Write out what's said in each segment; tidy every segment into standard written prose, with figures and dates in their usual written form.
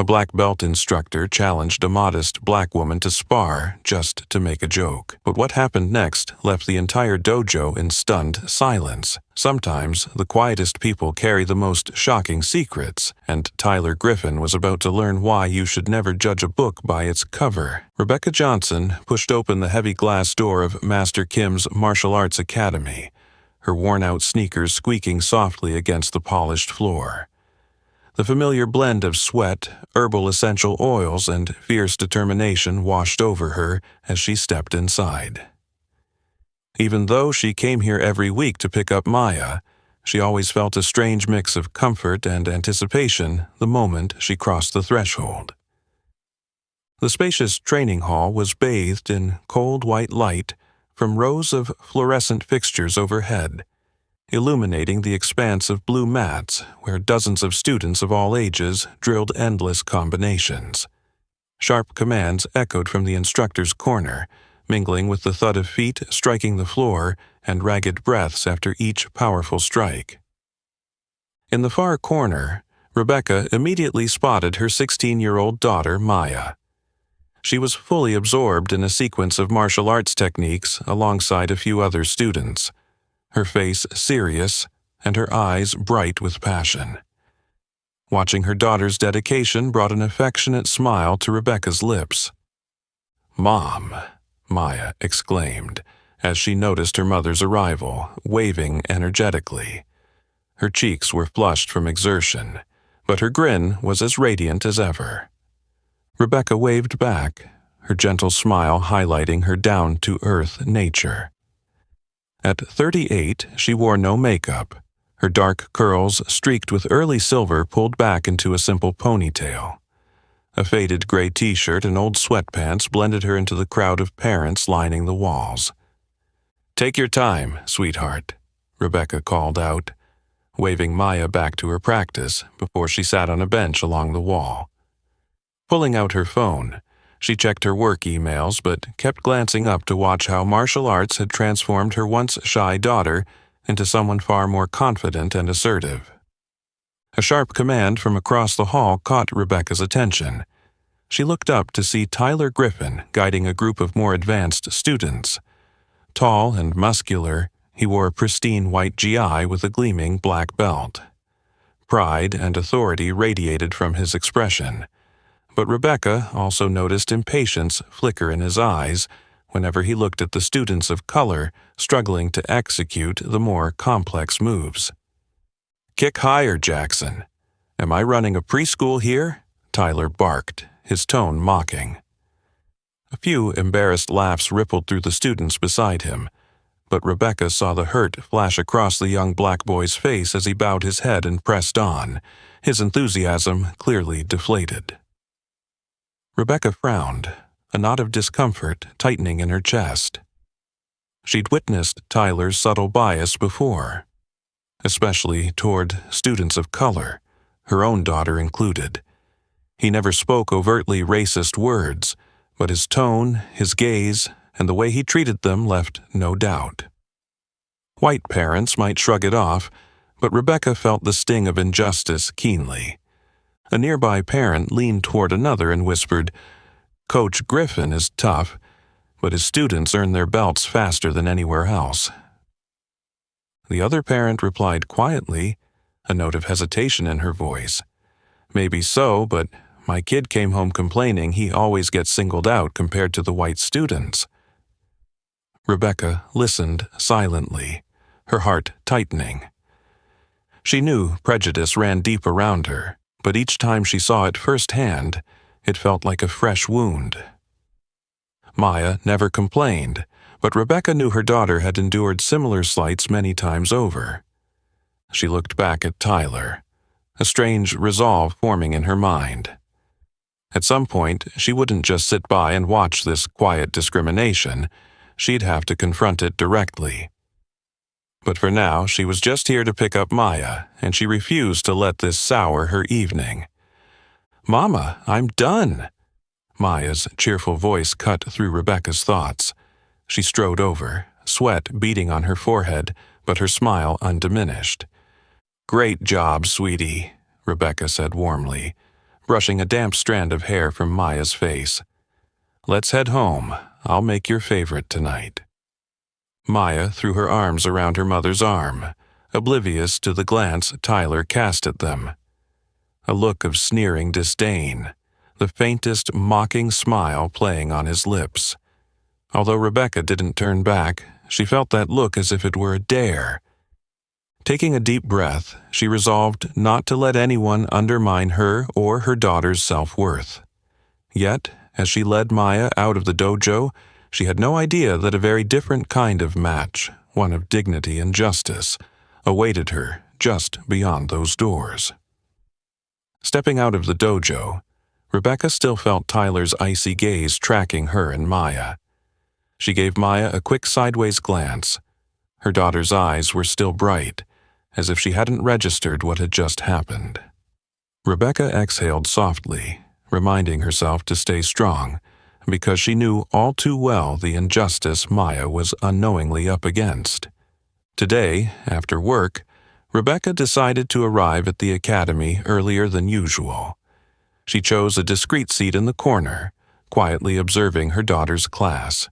black belt instructor challenged a modest black woman to spar just to make a joke. But what happened next left the entire dojo in stunned silence. Sometimes the quietest people carry the most shocking secrets, and Tyler Griffin was about to learn why you should never judge a book by its cover. Rebecca Johnson pushed open the heavy glass door of Master Kim's Martial Arts Academy, her worn-out sneakers squeaking softly against the polished floor. The familiar blend of sweat, herbal essential oils, and fierce determination washed over her as she stepped inside. Even though she came here every week to pick up Maya, she always felt a strange mix of comfort and anticipation the moment she crossed the threshold. The spacious training hall was bathed in cold white light from rows of fluorescent fixtures overhead, illuminating the expanse of blue mats where dozens of students of all ages drilled endless combinations. Sharp commands echoed from the instructor's corner, mingling with the thud of feet striking the floor and ragged breaths after each powerful strike. In the far corner, Rebecca immediately spotted her 16-year-old daughter, Maya. She was fully absorbed in a sequence of martial arts techniques alongside a few other students, her face serious and her eyes bright with passion. Watching her daughter's dedication brought an affectionate smile to Rebecca's lips. "Mom," Maya exclaimed, as she noticed her mother's arrival, waving energetically. Her cheeks were flushed from exertion, but her grin was as radiant as ever. Rebecca waved back, her gentle smile highlighting her down-to-earth nature. At 38, she wore no makeup, her dark curls streaked with early silver pulled back into a simple ponytail. A faded gray t-shirt and old sweatpants blended her into the crowd of parents lining the walls. "Take your time, sweetheart," Rebecca called out, waving Maya back to her practice before she sat on a bench along the wall. Pulling out her phone, she checked her work emails but kept glancing up to watch how martial arts had transformed her once shy daughter into someone far more confident and assertive. A sharp command from across the hall caught Rebecca's attention. She looked up to see Tyler Griffin guiding a group of more advanced students. Tall and muscular, he wore a pristine white GI with a gleaming black belt. Pride and authority radiated from his expression, but Rebecca also noticed impatience flicker in his eyes whenever he looked at the students of color struggling to execute the more complex moves. "Kick higher, Jackson. Am I running a preschool here?" Tyler barked, his tone mocking. A few embarrassed laughs rippled through the students beside him, but Rebecca saw the hurt flash across the young black boy's face as he bowed his head and pressed on, his enthusiasm clearly deflated. Rebecca frowned, a knot of discomfort tightening in her chest. She'd witnessed Tyler's subtle bias before, especially toward students of color, her own daughter included. He never spoke overtly racist words, but his tone, his gaze, and the way he treated them left no doubt. White parents might shrug it off, but Rebecca felt the sting of injustice keenly. A nearby parent leaned toward another and whispered, "Coach Griffin is tough, but his students earn their belts faster than anywhere else." The other parent replied quietly, a note of hesitation in her voice. "Maybe so, but my kid came home complaining he always gets singled out compared to the white students." Rebecca listened silently, her heart tightening. She knew prejudice ran deep around her, but each time she saw it firsthand, it felt like a fresh wound. Maya never complained, but Rebecca knew her daughter had endured similar slights many times over. She looked back at Tyler, a strange resolve forming in her mind. At some point, she wouldn't just sit by and watch this quiet discrimination. She'd have to confront it directly. But for now, she was just here to pick up Maya, and she refused to let this sour her evening. "Mama, I'm done." Maya's cheerful voice cut through Rebecca's thoughts. She strode over, sweat beading on her forehead, but her smile undiminished. "Great job, sweetie," Rebecca said warmly, brushing a damp strand of hair from Maya's face. "Let's head home. I'll make your favorite tonight." Maya threw her arms around her mother's arm, oblivious to the glance Tyler cast at them. A look of sneering disdain, the faintest mocking smile playing on his lips. Although Rebecca didn't turn back, she felt that look as if it were a dare. Taking a deep breath, she resolved not to let anyone undermine her or her daughter's self-worth. Yet, as she led Maya out of the dojo, she had no idea that a very different kind of match, one of dignity and justice, awaited her just beyond those doors. Stepping out of the dojo, Rebecca still felt Tyler's icy gaze tracking her and Maya. She gave Maya a quick sideways glance. Her daughter's eyes were still bright, as if she hadn't registered what had just happened. Rebecca exhaled softly, reminding herself to stay strong, because she knew all too well the injustice Maya was unknowingly up against. Today, after work, Rebecca decided to arrive at the academy earlier than usual. She chose a discreet seat in the corner, quietly observing her daughter's class.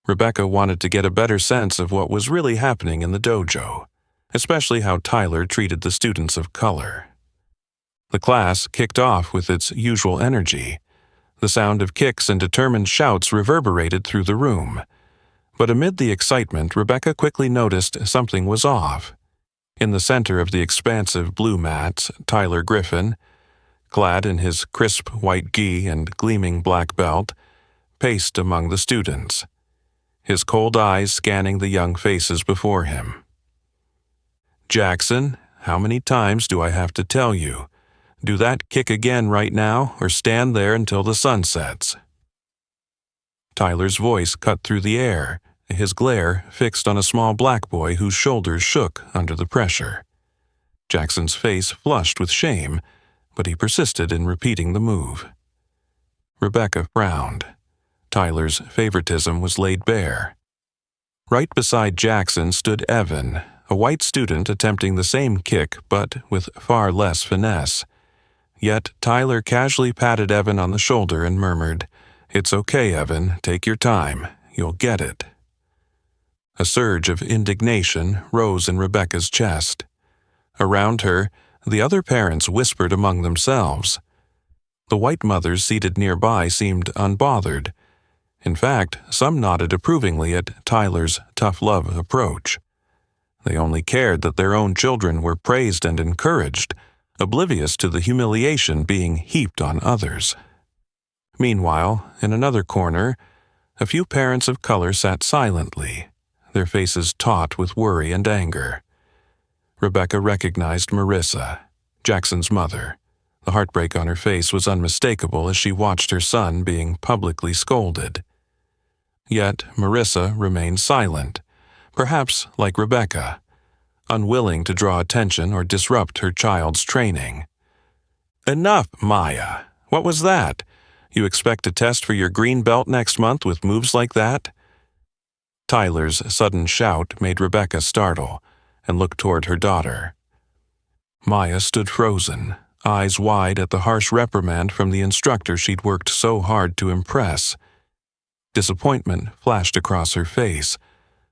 Rebecca wanted to get a better sense of what was really happening in the dojo, especially how Tyler treated the students of color. The class kicked off with its usual energy. The sound of kicks and determined shouts reverberated through the room. But amid the excitement, Rebecca quickly noticed something was off. In the center of the expansive blue mats, Tyler Griffin, clad in his crisp white gi and gleaming black belt, paced among the students, his cold eyes scanning the young faces before him. "Jackson, how many times do I have to tell you? Do that kick again right now, or stand there until the sun sets." Tyler's voice cut through the air, his glare fixed on a small black boy whose shoulders shook under the pressure. Jackson's face flushed with shame, but he persisted in repeating the move. Rebecca frowned. Tyler's favoritism was laid bare. Right beside Jackson stood Evan, a white student attempting the same kick but with far less finesse. Yet Tyler casually patted Evan on the shoulder and murmured, "It's okay, Evan, take your time, you'll get it." A surge of indignation rose in Rebecca's chest. Around her, the other parents whispered among themselves. The white mothers seated nearby seemed unbothered. In fact, some nodded approvingly at Tyler's tough love approach. They only cared that their own children were praised and encouraged, oblivious to the humiliation being heaped on others. Meanwhile, in another corner, a few parents of color sat silently, their faces taut with worry and anger. Rebecca recognized Marissa, Jackson's mother. The heartbreak on her face was unmistakable as she watched her son being publicly scolded. Yet Marissa remained silent, perhaps like Rebecca, unwilling to draw attention or disrupt her child's training. "Enough, Maya. What was that? You expect to test for your green belt next month with moves like that?" Tyler's sudden shout made Rebecca startle and look toward her daughter. Maya stood frozen, eyes wide at the harsh reprimand from the instructor she'd worked so hard to impress. Disappointment flashed across her face,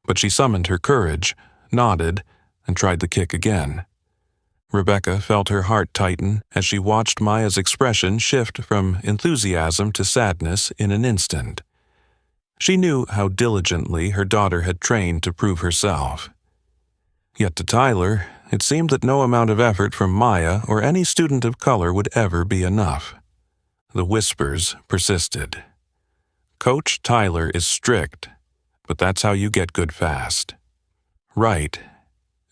but she summoned her courage, nodded, and tried the kick again. Rebecca felt her heart tighten as she watched Maya's expression shift from enthusiasm to sadness in an instant. She knew how diligently her daughter had trained to prove herself. Yet to Tyler, it seemed that no amount of effort from Maya or any student of color would ever be enough. The whispers persisted. "Coach Tyler is strict, but that's how you get good fast." "Right.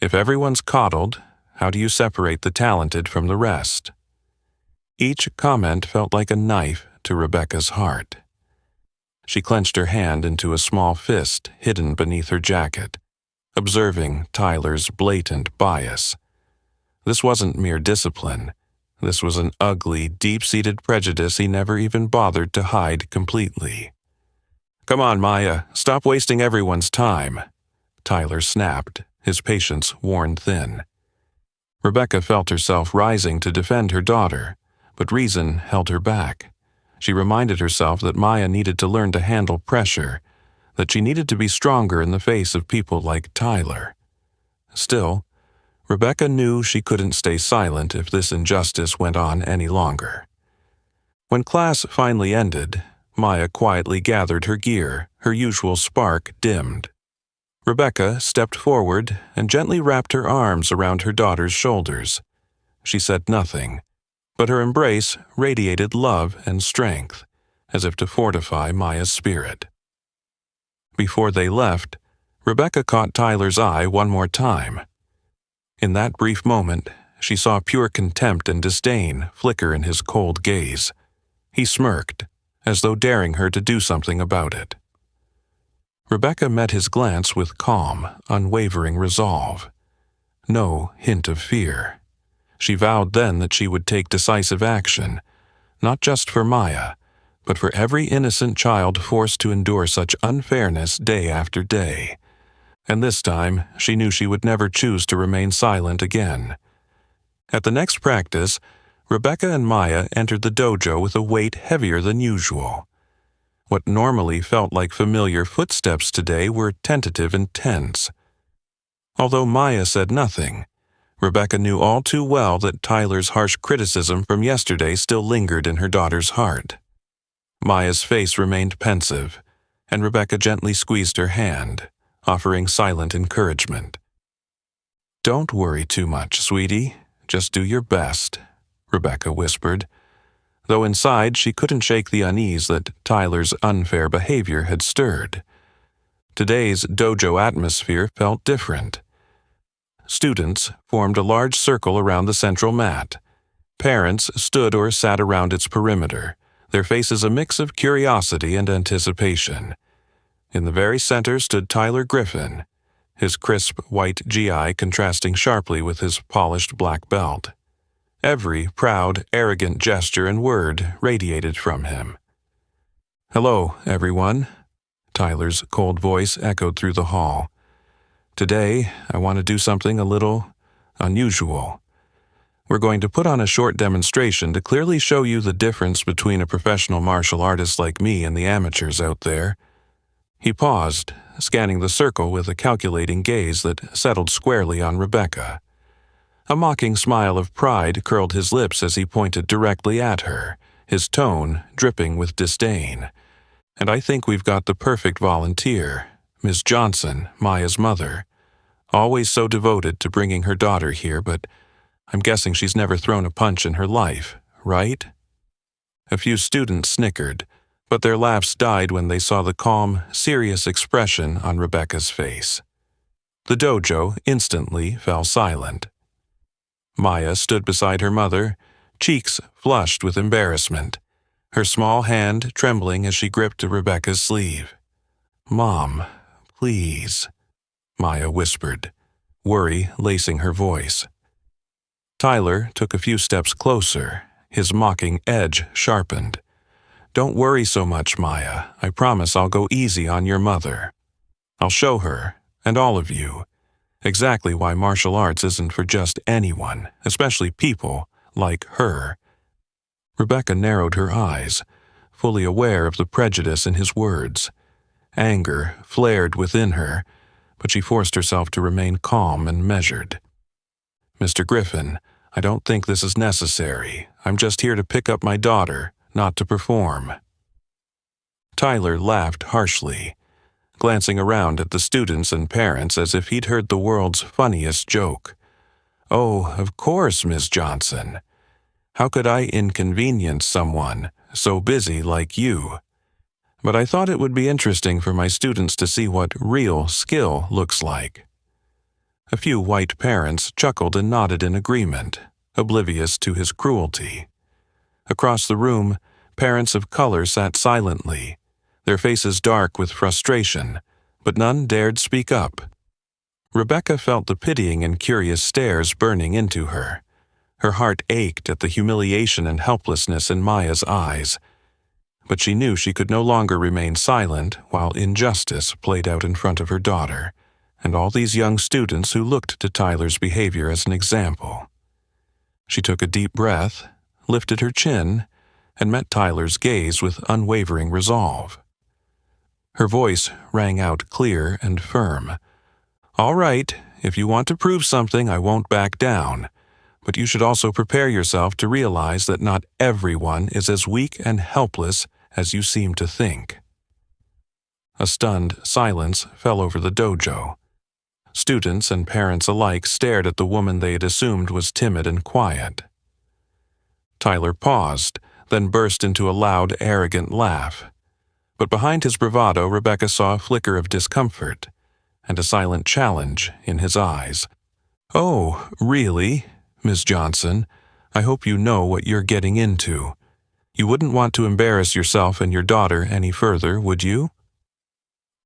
If everyone's coddled, how do you separate the talented from the rest?" Each comment felt like a knife to Rebecca's heart. She clenched her hand into a small fist hidden beneath her jacket, observing Tyler's blatant bias. This wasn't mere discipline. This was an ugly, deep-seated prejudice he never even bothered to hide completely. "Come on, Maya, stop wasting everyone's time," Tyler snapped, his patience worn thin. Rebecca felt herself rising to defend her daughter, but reason held her back. She reminded herself that Maya needed to learn to handle pressure, that she needed to be stronger in the face of people like Tyler. Still, Rebecca knew she couldn't stay silent if this injustice went on any longer. When class finally ended, Maya quietly gathered her gear, her usual spark dimmed. Rebecca stepped forward and gently wrapped her arms around her daughter's shoulders. She said nothing, but her embrace radiated love and strength, as if to fortify Maya's spirit. Before they left, Rebecca caught Tyler's eye one more time. In that brief moment, she saw pure contempt and disdain flicker in his cold gaze. He smirked, as though daring her to do something about it. Rebecca met his glance with calm, unwavering resolve. No hint of fear. She vowed then that she would take decisive action, not just for Maya, but for every innocent child forced to endure such unfairness day after day. And this time, she knew she would never choose to remain silent again. At the next practice, Rebecca and Maya entered the dojo with a weight heavier than usual. What normally felt like familiar footsteps today were tentative and tense. Although Maya said nothing, Rebecca knew all too well that Tyler's harsh criticism from yesterday still lingered in her daughter's heart. Maya's face remained pensive, and Rebecca gently squeezed her hand, offering silent encouragement. "Don't worry too much, sweetie. Just do your best," Rebecca whispered, though inside she couldn't shake the unease that Tyler's unfair behavior had stirred. Today's dojo atmosphere felt different. Students formed a large circle around the central mat. Parents stood or sat around its perimeter, their faces a mix of curiosity and anticipation. In the very center stood Tyler Griffin, his crisp white gi contrasting sharply with his polished black belt. Every proud, arrogant gesture and word radiated from him. "Hello, everyone," Tyler's cold voice echoed through the hall. "Today, I want to do something a little unusual. We're going to put on a short demonstration to clearly show you the difference between a professional martial artist like me and the amateurs out there." He paused, scanning the circle with a calculating gaze that settled squarely on Rebecca. A mocking smile of pride curled his lips as he pointed directly at her, his tone dripping with disdain. "And I think we've got the perfect volunteer, Miss Johnson, Maya's mother. Always so devoted to bringing her daughter here, but I'm guessing she's never thrown a punch in her life, right?" A few students snickered, but their laughs died when they saw the calm, serious expression on Rebecca's face. The dojo instantly fell silent. Maya stood beside her mother, cheeks flushed with embarrassment, her small hand trembling as she gripped Rebecca's sleeve. "Mom, please," Maya whispered, worry lacing her voice. Tyler took a few steps closer, his mocking edge sharpened. "Don't worry so much, Maya. I promise I'll go easy on your mother. I'll show her, and all of you, exactly why martial arts isn't for just anyone, especially people like her." Rebecca narrowed her eyes, fully aware of the prejudice in his words. Anger flared within her, but she forced herself to remain calm and measured. "Mr. Griffin, I don't think this is necessary. I'm just here to pick up my daughter, not to perform." Tyler laughed harshly, glancing around at the students and parents as if he'd heard the world's funniest joke. "Oh, of course, Miss Johnson. How could I inconvenience someone so busy like you? But I thought it would be interesting for my students to see what real skill looks like." A few white parents chuckled and nodded in agreement, oblivious to his cruelty. Across the room, parents of color sat silently, their faces dark with frustration, but none dared speak up. Rebecca felt the pitying and curious stares burning into her. Her heart ached at the humiliation and helplessness in Maya's eyes, but she knew she could no longer remain silent while injustice played out in front of her daughter, and all these young students who looked to Tyler's behavior as an example. She took a deep breath, lifted her chin, and met Tyler's gaze with unwavering resolve. Her voice rang out clear and firm. "All right, if you want to prove something, I won't back down. But you should also prepare yourself to realize that not everyone is as weak and helpless as you seem to think." A stunned silence fell over the dojo. Students and parents alike stared at the woman they had assumed was timid and quiet. Tyler paused, then burst into a loud, arrogant laugh. But behind his bravado, Rebecca saw a flicker of discomfort and a silent challenge in his eyes. "Oh, really? Miss Johnson, I hope you know what you're getting into. You wouldn't want to embarrass yourself and your daughter any further, would you?"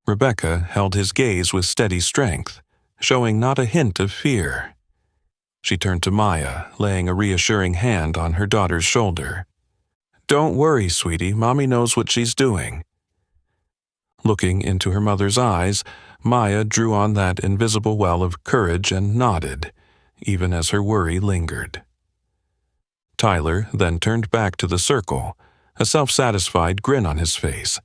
Rebecca held his gaze with steady strength, showing not a hint of fear. She turned to Maya, laying a reassuring hand on her daughter's shoulder. "Don't worry, sweetie, Mommy knows what she's doing." Looking into her mother's eyes, Maya drew on that invisible well of courage and nodded, even as her worry lingered. Tyler then turned back to the circle, a self-satisfied grin on his face.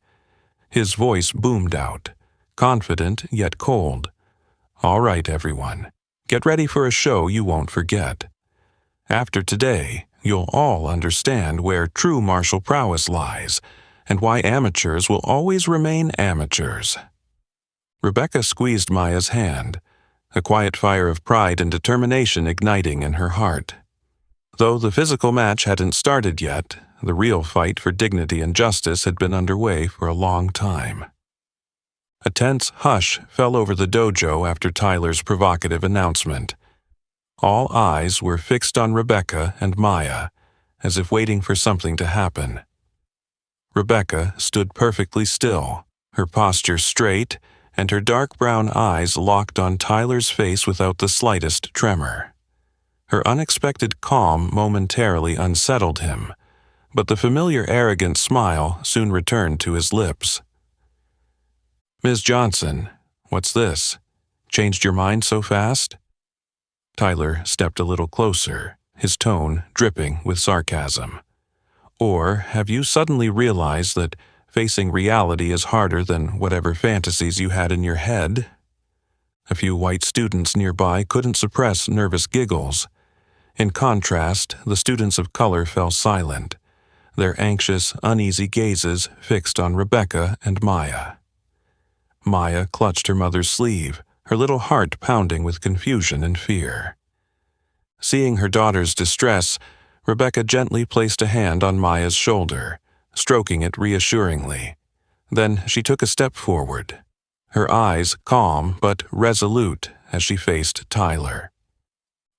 His voice boomed out, confident yet cold. "All right, everyone. Get ready for a show you won't forget. After today, you'll all understand where true martial prowess lies, and why amateurs will always remain amateurs." Rebecca squeezed Maya's hand, a quiet fire of pride and determination igniting in her heart. Though the physical match hadn't started yet, the real fight for dignity and justice had been underway for a long time. A tense hush fell over the dojo after Tyler's provocative announcement. All eyes were fixed on Rebecca and Maya, as if waiting for something to happen. Rebecca stood perfectly still, her posture straight, and her dark brown eyes locked on Tyler's face without the slightest tremor. Her unexpected calm momentarily unsettled him, but the familiar arrogant smile soon returned to his lips. "Ms. Johnson, what's this? Changed your mind so fast?" Tyler stepped a little closer, his tone dripping with sarcasm. "Or have you suddenly realized that facing reality is harder than whatever fantasies you had in your head?" A few white students nearby couldn't suppress nervous giggles. In contrast, the students of color fell silent, their anxious, uneasy gazes fixed on Rebecca and Maya. Maya clutched her mother's sleeve, her little heart pounding with confusion and fear. Seeing her daughter's distress, Rebecca gently placed a hand on Maya's shoulder, stroking it reassuringly. Then she took a step forward, her eyes calm but resolute as she faced Tyler.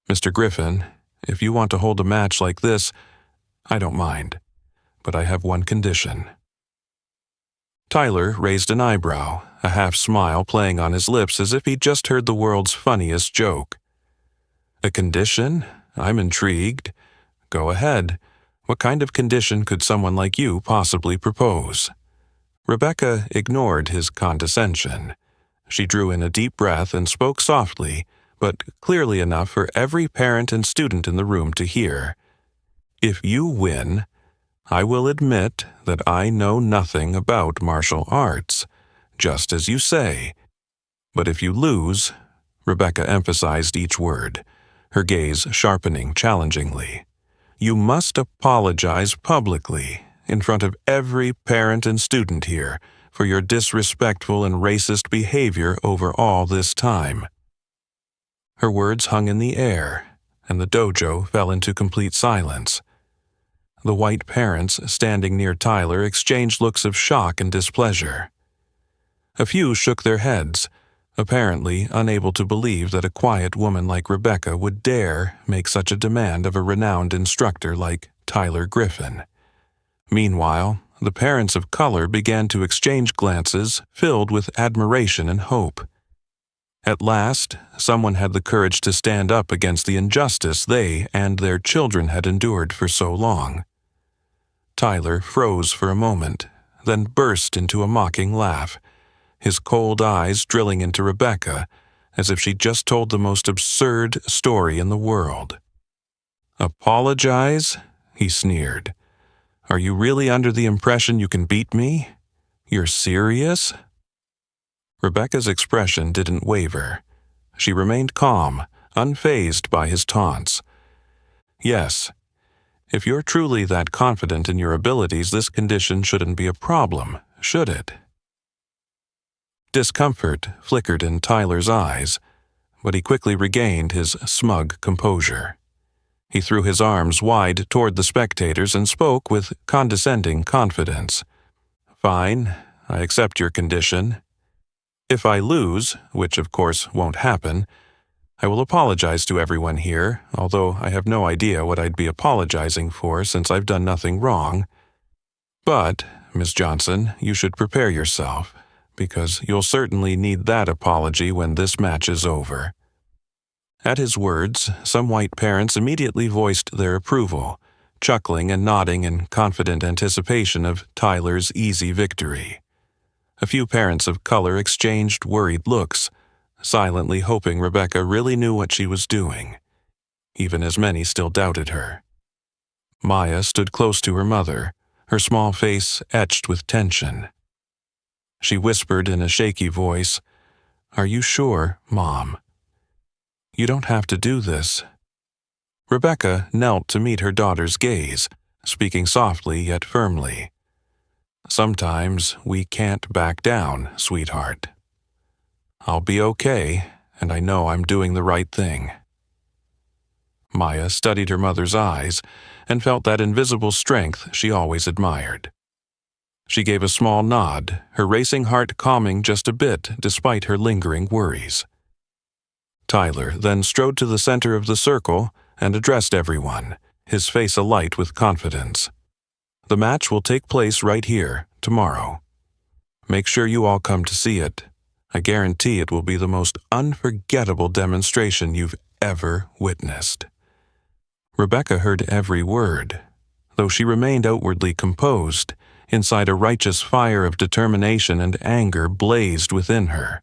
"Mr. Griffin, if you want to hold a match like this, I don't mind, but I have one condition." Tyler raised an eyebrow, a half-smile playing on his lips as if he'd just heard the world's funniest joke. "A condition? I'm intrigued. Go ahead. What kind of condition could someone like you possibly propose?" Rebecca ignored his condescension. She drew in a deep breath and spoke softly, but clearly enough for every parent and student in the room to hear. "If you win, I will admit that I know nothing about martial arts, just as you say. But if you lose," Rebecca emphasized each word, her gaze sharpening challengingly, "you must apologize publicly, in front of every parent and student here, for your disrespectful and racist behavior over all this time." Her words hung in the air, and the dojo fell into complete silence. The white parents standing near Tyler exchanged looks of shock and displeasure. A few shook their heads, apparently unable to believe that a quiet woman like Rebecca would dare make such a demand of a renowned instructor like Tyler Griffin. Meanwhile, the parents of color began to exchange glances filled with admiration and hope. At last, someone had the courage to stand up against the injustice they and their children had endured for so long. Tyler froze for a moment, then burst into a mocking laugh, his cold eyes drilling into Rebecca as if she'd just told the most absurd story in the world. "Apologize? he sneered. "Are you really under the impression you can beat me? You're serious?" Rebecca's expression didn't waver. She remained calm, unfazed by his taunts. "Yes. If you're truly that confident in your abilities, this condition shouldn't be a problem, should it?" Discomfort flickered in Tyler's eyes, but he quickly regained his smug composure. He threw his arms wide toward the spectators and spoke with condescending confidence. "Fine, I accept your condition. If I lose, which of course won't happen, I will apologize to everyone here, although I have no idea what I'd be apologizing for since I've done nothing wrong. But, Miss Johnson, you should prepare yourself, because you'll certainly need that apology when this match is over." At his words, some white parents immediately voiced their approval, chuckling and nodding in confident anticipation of Tyler's easy victory. A few parents of color exchanged worried looks, silently hoping Rebecca really knew what she was doing, even as many still doubted her. Maya stood close to her mother, her small face etched with tension. She whispered in a shaky voice, "Are you sure, Mom? You don't have to do this." Rebecca knelt to meet her daughter's gaze, speaking softly yet firmly. "Sometimes we can't back down, sweetheart. I'll be okay, and I know I'm doing the right thing." Maya studied her mother's eyes and felt that invisible strength she always admired. She gave a small nod, her racing heart calming just a bit despite her lingering worries. Tyler then strode to the center of the circle and addressed everyone, his face alight with confidence. "The match will take place right here, tomorrow. Make sure you all come to see it. I guarantee it will be the most unforgettable demonstration you've ever witnessed." Rebecca heard every word. Though she remained outwardly composed, inside a righteous fire of determination and anger blazed within her.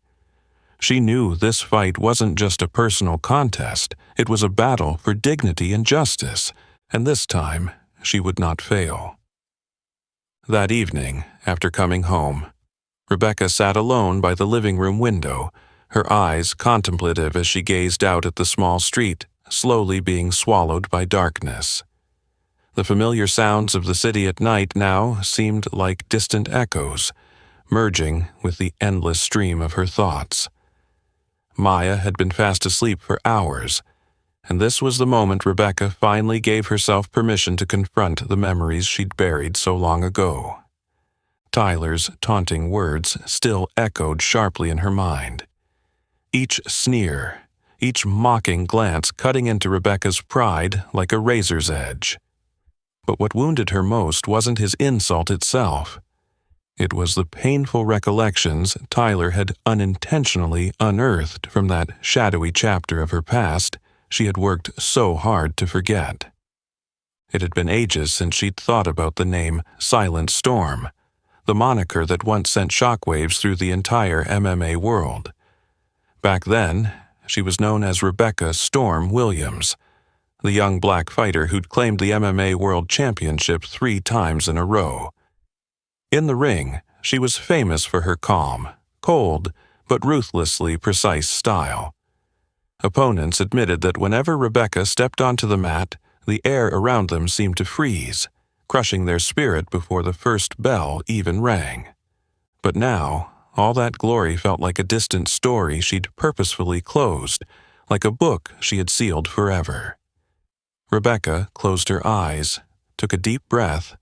She knew this fight wasn't just a personal contest, it was a battle for dignity and justice, and this time she would not fail. That evening, after coming home, Rebecca sat alone by the living room window, her eyes contemplative as she gazed out at the small street, slowly being swallowed by darkness. The familiar sounds of the city at night now seemed like distant echoes, merging with the endless stream of her thoughts. Maya had been fast asleep for hours, and this was the moment Rebecca finally gave herself permission to confront the memories she'd buried so long ago. Tyler's taunting words still echoed sharply in her mind. Each sneer, each mocking glance cutting into Rebecca's pride like a razor's edge. But what wounded her most wasn't his insult itself. It was the painful recollections Tyler had unintentionally unearthed from that shadowy chapter of her past she had worked so hard to forget. It had been ages since she'd thought about the name Silent Storm, the moniker that once sent shockwaves through the entire MMA world. Back then, she was known as Rebecca Storm Williams, the young black fighter who'd claimed the MMA World Championship 3 times in a row. In the ring, she was famous for her calm, cold, but ruthlessly precise style. Opponents admitted that whenever Rebecca stepped onto the mat, the air around them seemed to freeze, crushing their spirit before the first bell even rang. But now, all that glory felt like a distant story she'd purposefully closed, like a book she had sealed forever. Rebecca closed her eyes, took a deep breath,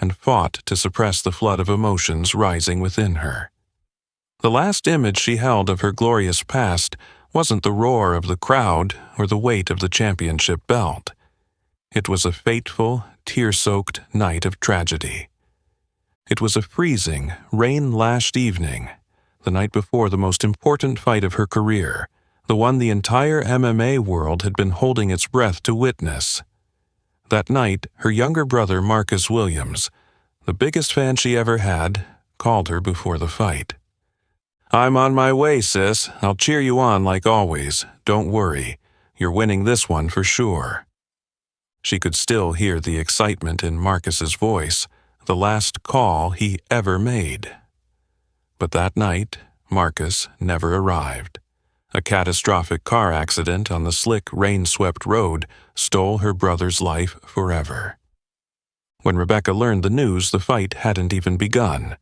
and fought to suppress the flood of emotions rising within her. The last image she held of her glorious past wasn't the roar of the crowd or the weight of the championship belt. It was a fateful, tear-soaked night of tragedy. It was a freezing, rain-lashed evening, the night before the most important fight of her career, the one the entire MMA world had been holding its breath to witness. That night, her younger brother Marcus Williams, the biggest fan she ever had, called her before the fight. "I'm on my way, sis. I'll cheer you on like always. Don't worry. You're winning this one for sure." She could still hear the excitement in Marcus's voice, the last call he ever made. But that night, Marcus never arrived. A catastrophic car accident on the slick, rain-swept road stole her brother's life forever. When Rebecca learned the news, the fight hadn't even begun.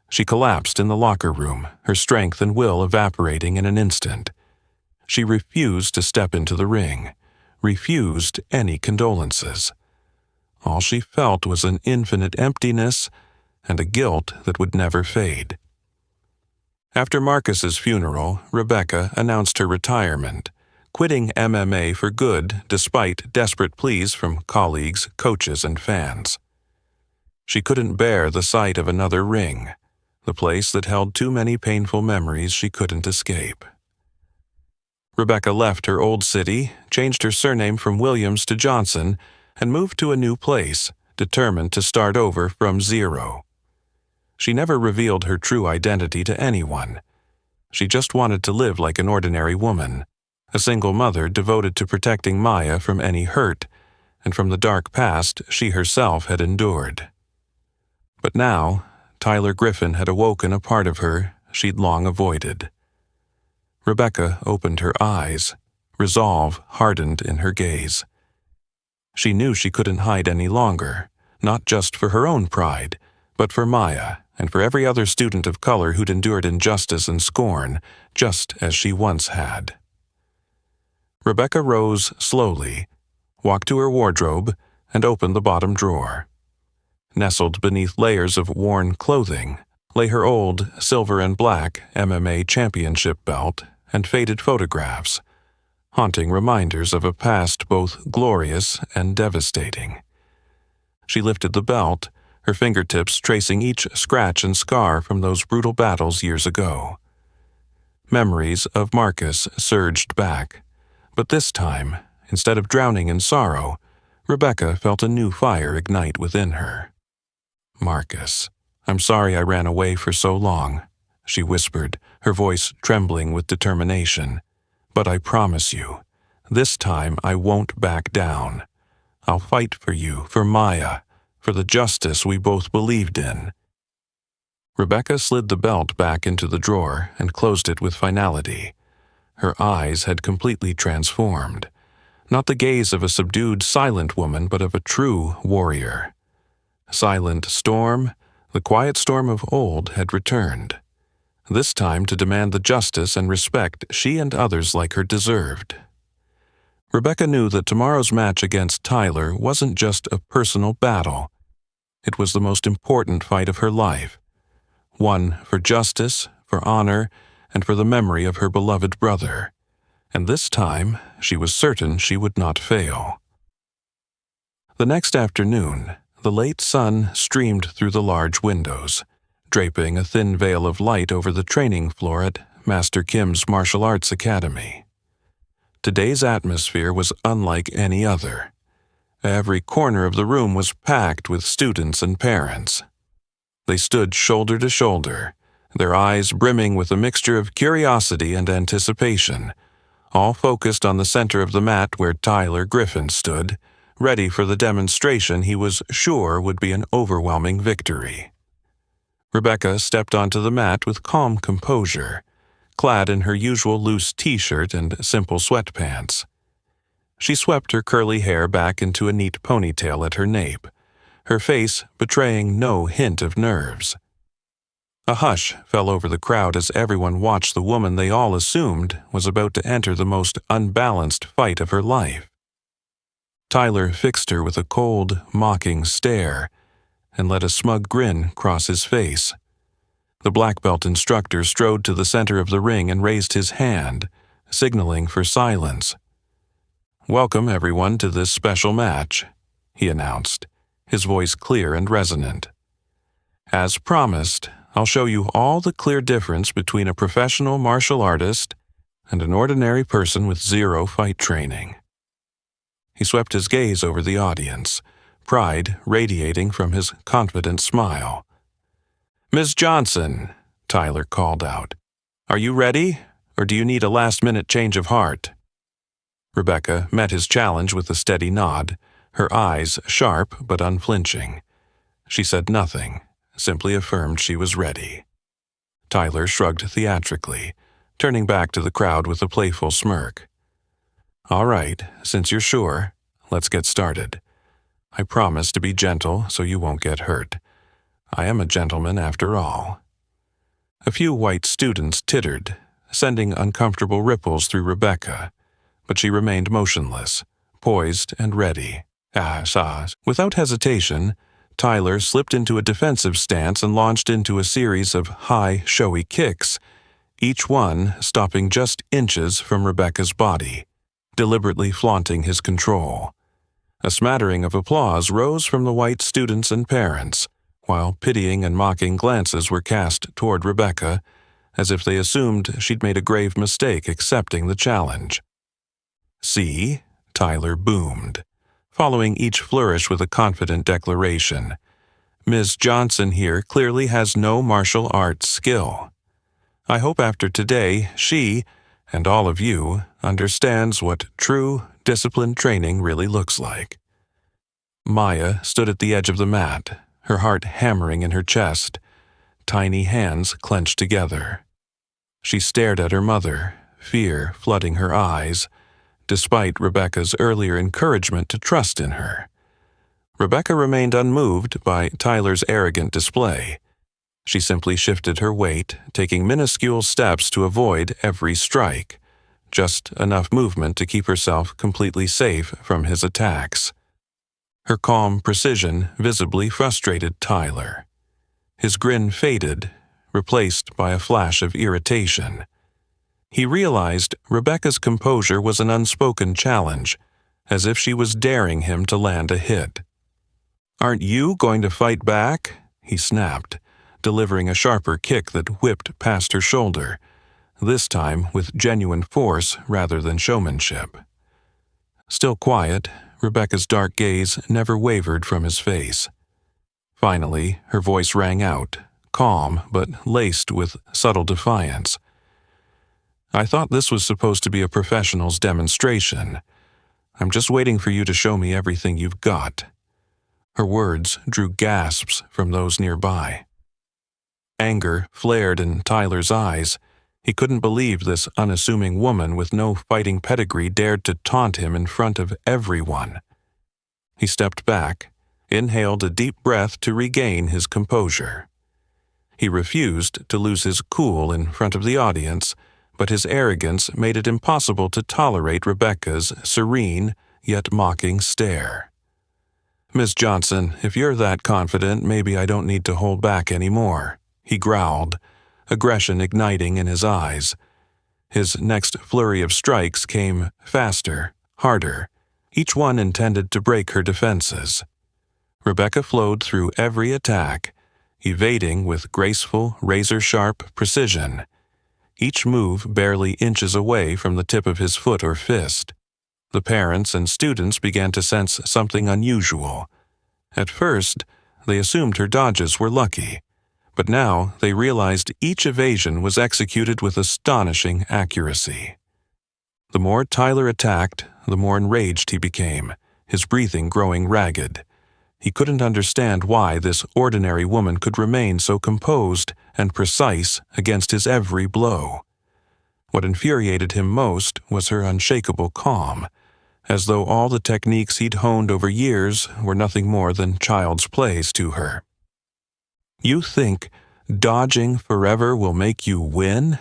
She collapsed in the locker room, her strength and will evaporating in an instant. She refused to step into the ring, refused any condolences. All she felt was an infinite emptiness and a guilt that would never fade. After Marcus's funeral, Rebecca announced her retirement, quitting MMA for good despite desperate pleas from colleagues, coaches, and fans. She couldn't bear the sight of another ring, the place that held too many painful memories she couldn't escape. Rebecca left her old city, changed her surname from Williams to Johnson, and moved to a new place, determined to start over from zero. She never revealed her true identity to anyone. She just wanted to live like an ordinary woman, a single mother devoted to protecting Maya from any hurt and from the dark past she herself had endured. But now, Tyler Griffin had awoken a part of her she'd long avoided. Rebecca opened her eyes, resolve hardened in her gaze. She knew she couldn't hide any longer, not just for her own pride, but for Maya and for every other student of color who'd endured injustice and scorn, just as she once had. Rebecca rose slowly, walked to her wardrobe, and opened the bottom drawer. Nestled beneath layers of worn clothing lay her old silver and black MMA championship belt and faded photographs, haunting reminders of a past both glorious and devastating. She lifted the belt, her fingertips tracing each scratch and scar from those brutal battles years ago. Memories of Marcus surged back, but this time, instead of drowning in sorrow, Rebecca felt a new fire ignite within her. "Marcus, I'm sorry I ran away for so long," she whispered, her voice trembling with determination. "But I promise you, this time I won't back down. I'll fight for you, for Maya, for the justice we both believed in." Rebecca slid the belt back into the drawer and closed it with finality. Her eyes had completely transformed, not the gaze of a subdued, silent woman, but of a true warrior. Silent Storm, the quiet storm of old, had returned, this time to demand the justice and respect she and others like her deserved. Rebecca knew that tomorrow's match against Tyler wasn't just a personal battle. It was the most important fight of her life, one for justice, for honor, and for the memory of her beloved brother. And this time, she was certain she would not fail. The next afternoon, the late sun streamed through the large windows, draping a thin veil of light over the training floor at Master Kim's Martial Arts Academy. Today's atmosphere was unlike any other. Every corner of the room was packed with students and parents. They stood shoulder to shoulder, their eyes brimming with a mixture of curiosity and anticipation, all focused on the center of the mat where Tyler Griffin stood, ready for the demonstration he was sure would be an overwhelming victory. Rebecca stepped onto the mat with calm composure, clad in her usual loose t-shirt and simple sweatpants. She swept her curly hair back into a neat ponytail at her nape, her face betraying no hint of nerves. A hush fell over the crowd as everyone watched the woman they all assumed was about to enter the most unbalanced fight of her life. Tyler fixed her with a cold, mocking stare and let a smug grin cross his face. The black belt instructor strode to the center of the ring and raised his hand, signaling for silence. "Welcome, everyone, to this special match," he announced, his voice clear and resonant. "As promised, I'll show you all the clear difference between a professional martial artist and an ordinary person with zero fight training." He swept his gaze over the audience, pride radiating from his confident smile. "Ms. Johnson," Tyler called out, "are you ready, or do you need a last-minute change of heart?" Rebecca met his challenge with a steady nod, her eyes sharp but unflinching. She said nothing, simply affirmed she was ready. Tyler shrugged theatrically, turning back to the crowd with a playful smirk. "All right, since you're sure, let's get started. I promise to be gentle so you won't get hurt. I am a gentleman after all." A few white students tittered, sending uncomfortable ripples through Rebecca, but she remained motionless, poised and ready. Without hesitation, Tyler slipped into a defensive stance and launched into a series of high, showy kicks, each one stopping just inches from Rebecca's body, deliberately flaunting his control. A smattering of applause rose from the white students and parents, while pitying and mocking glances were cast toward Rebecca, as if they assumed she'd made a grave mistake accepting the challenge. "See?" Tyler boomed, following each flourish with a confident declaration. "Ms. Johnson here clearly has no martial arts skill. I hope after today she, and all of you, understands what true, disciplined training really looks like." Maya stood at the edge of the mat, her heart hammering in her chest, tiny hands clenched together. She stared at her mother, fear flooding her eyes, despite Rebecca's earlier encouragement to trust in her. Rebecca remained unmoved by Tyler's arrogant display. She simply shifted her weight, taking minuscule steps to avoid every strike, just enough movement to keep herself completely safe from his attacks. Her calm precision visibly frustrated Tyler. His grin faded, replaced by a flash of irritation. He realized Rebecca's composure was an unspoken challenge, as if she was daring him to land a hit. "Aren't you going to fight back?" he snapped, delivering a sharper kick that whipped past her shoulder, this time with genuine force rather than showmanship. Still quiet, Rebecca's dark gaze never wavered from his face. Finally, her voice rang out, calm but laced with subtle defiance. "I thought this was supposed to be a professional's demonstration. I'm just waiting for you to show me everything you've got." Her words drew gasps from those nearby. Anger flared in Tyler's eyes. He couldn't believe this unassuming woman with no fighting pedigree dared to taunt him in front of everyone. He stepped back, inhaled a deep breath to regain his composure. He refused to lose his cool in front of the audience, but his arrogance made it impossible to tolerate Rebecca's serene yet mocking stare. "Miss Johnson, if you're that confident, maybe I don't need to hold back anymore," he growled, aggression igniting in his eyes. His next flurry of strikes came faster, harder, each one intended to break her defenses. Rebecca flowed through every attack, evading with graceful, razor-sharp precision, each move barely inches away from the tip of his foot or fist. The parents and students began to sense something unusual. At first, they assumed her dodges were lucky, but now they realized each evasion was executed with astonishing accuracy. The more Tyler attacked, the more enraged he became, his breathing growing ragged. He couldn't understand why this ordinary woman could remain so composed and precise against his every blow. What infuriated him most was her unshakable calm, as though all the techniques he'd honed over years were nothing more than child's plays to her. "You think dodging forever will make you win?"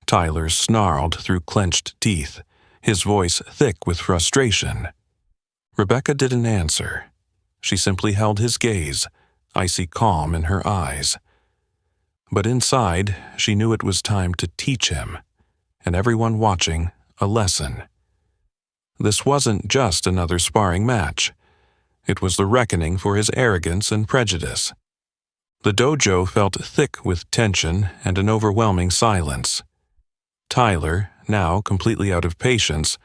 Tyler snarled through clenched teeth, his voice thick with frustration. Rebecca didn't answer. She simply held his gaze, icy calm in her eyes. But inside, she knew it was time to teach him, and everyone watching, a lesson. This wasn't just another sparring match. It was the reckoning for his arrogance and prejudice. The dojo felt thick with tension and an overwhelming silence. Tyler, now completely out of patience,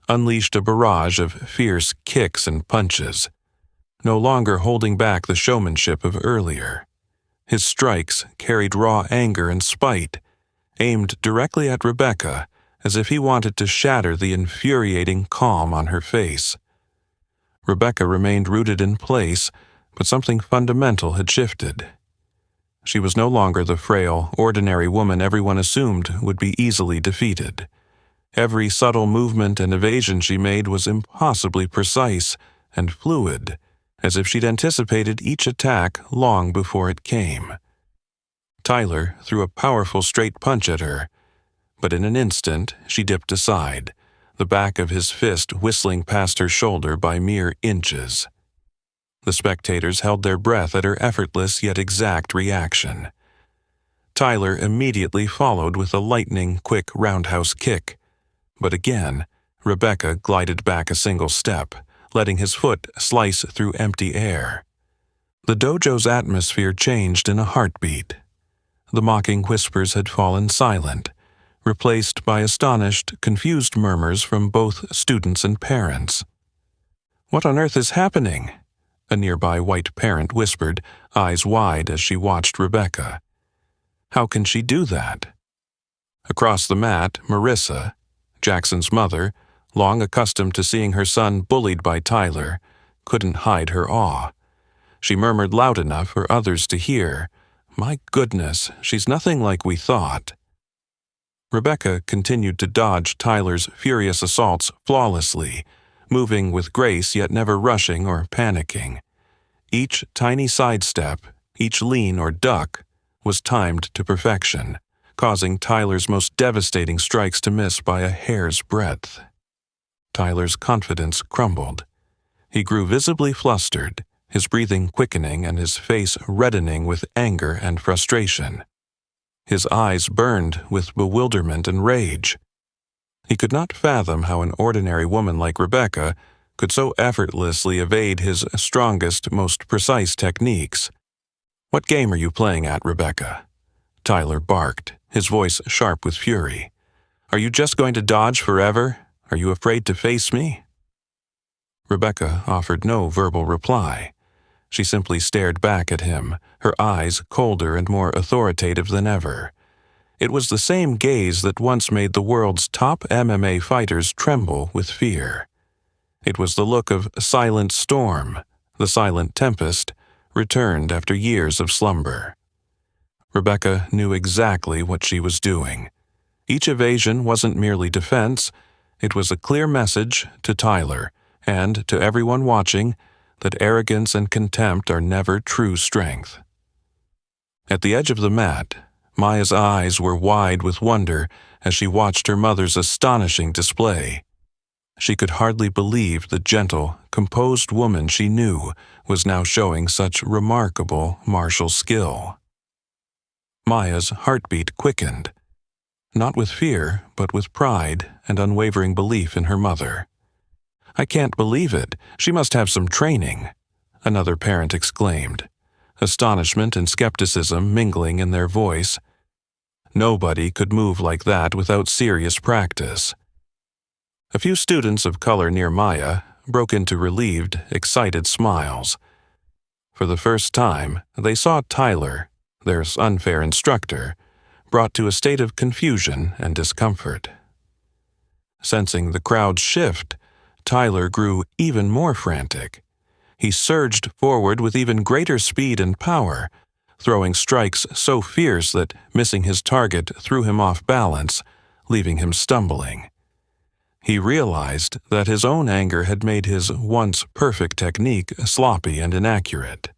unleashed a barrage of fierce kicks and punches, no longer holding back the showmanship of earlier. His strikes carried raw anger and spite, aimed directly at Rebecca, as if he wanted to shatter the infuriating calm on her face. Rebecca remained rooted in place, but something fundamental had shifted. She was no longer the frail, ordinary woman everyone assumed would be easily defeated. Every subtle movement and evasion she made was impossibly precise and fluid, as if she'd anticipated each attack long before it came. Tyler threw a powerful straight punch at her, but in an instant she dipped aside, the back of his fist whistling past her shoulder by mere inches. The spectators held their breath at her effortless yet exact reaction. Tyler immediately followed with a lightning-quick roundhouse kick, but again, Rebecca glided back a single step, letting his foot slice through empty air. The dojo's atmosphere changed in a heartbeat. The mocking whispers had fallen silent, replaced by astonished, confused murmurs from both students and parents. "What on earth is happening?" a nearby white parent whispered, eyes wide as she watched Rebecca. "How can she do that?" Across the mat, Marissa, Jackson's mother, long accustomed to seeing her son bullied by Tyler, couldn't hide her awe. She murmured loud enough for others to hear, "My goodness, she's nothing like we thought." Rebecca continued to dodge Tyler's furious assaults flawlessly, moving with grace yet never rushing or panicking. Each tiny sidestep, each lean or duck, was timed to perfection, causing Tyler's most devastating strikes to miss by a hair's breadth. Tyler's confidence crumbled. He grew visibly flustered, his breathing quickening and his face reddening with anger and frustration. His eyes burned with bewilderment and rage. He could not fathom how an ordinary woman like Rebecca could so effortlessly evade his strongest, most precise techniques. "What game are you playing at, Rebecca?" Tyler barked, his voice sharp with fury. "Are you just going to dodge forever? Are you afraid to face me?" Rebecca offered no verbal reply. She simply stared back at him, her eyes colder and more authoritative than ever. It was the same gaze that once made the world's top MMA fighters tremble with fear. It was the look of silent storm, the silent tempest, returned after years of slumber. Rebecca knew exactly what she was doing. Each evasion wasn't merely defense, it was a clear message to Tyler and to everyone watching that arrogance and contempt are never true strength. At the edge of the mat, Maya's eyes were wide with wonder as she watched her mother's astonishing display. She could hardly believe the gentle, composed woman she knew was now showing such remarkable martial skill. Maya's heartbeat quickened, not with fear, but with pride and unwavering belief in her mother. "I can't believe it. She must have some training," another parent exclaimed, astonishment and skepticism mingling in their voice. Nobody could move like that without serious practice. A few students of color near Maya broke into relieved, excited smiles. For the first time, they saw Tyler, their unfair instructor, brought to a state of confusion and discomfort. Sensing the crowd's shift, Tyler grew even more frantic. He surged forward with even greater speed and power, throwing strikes so fierce that missing his target threw him off balance, leaving him stumbling. He realized that his own anger had made his once perfect technique sloppy and inaccurate.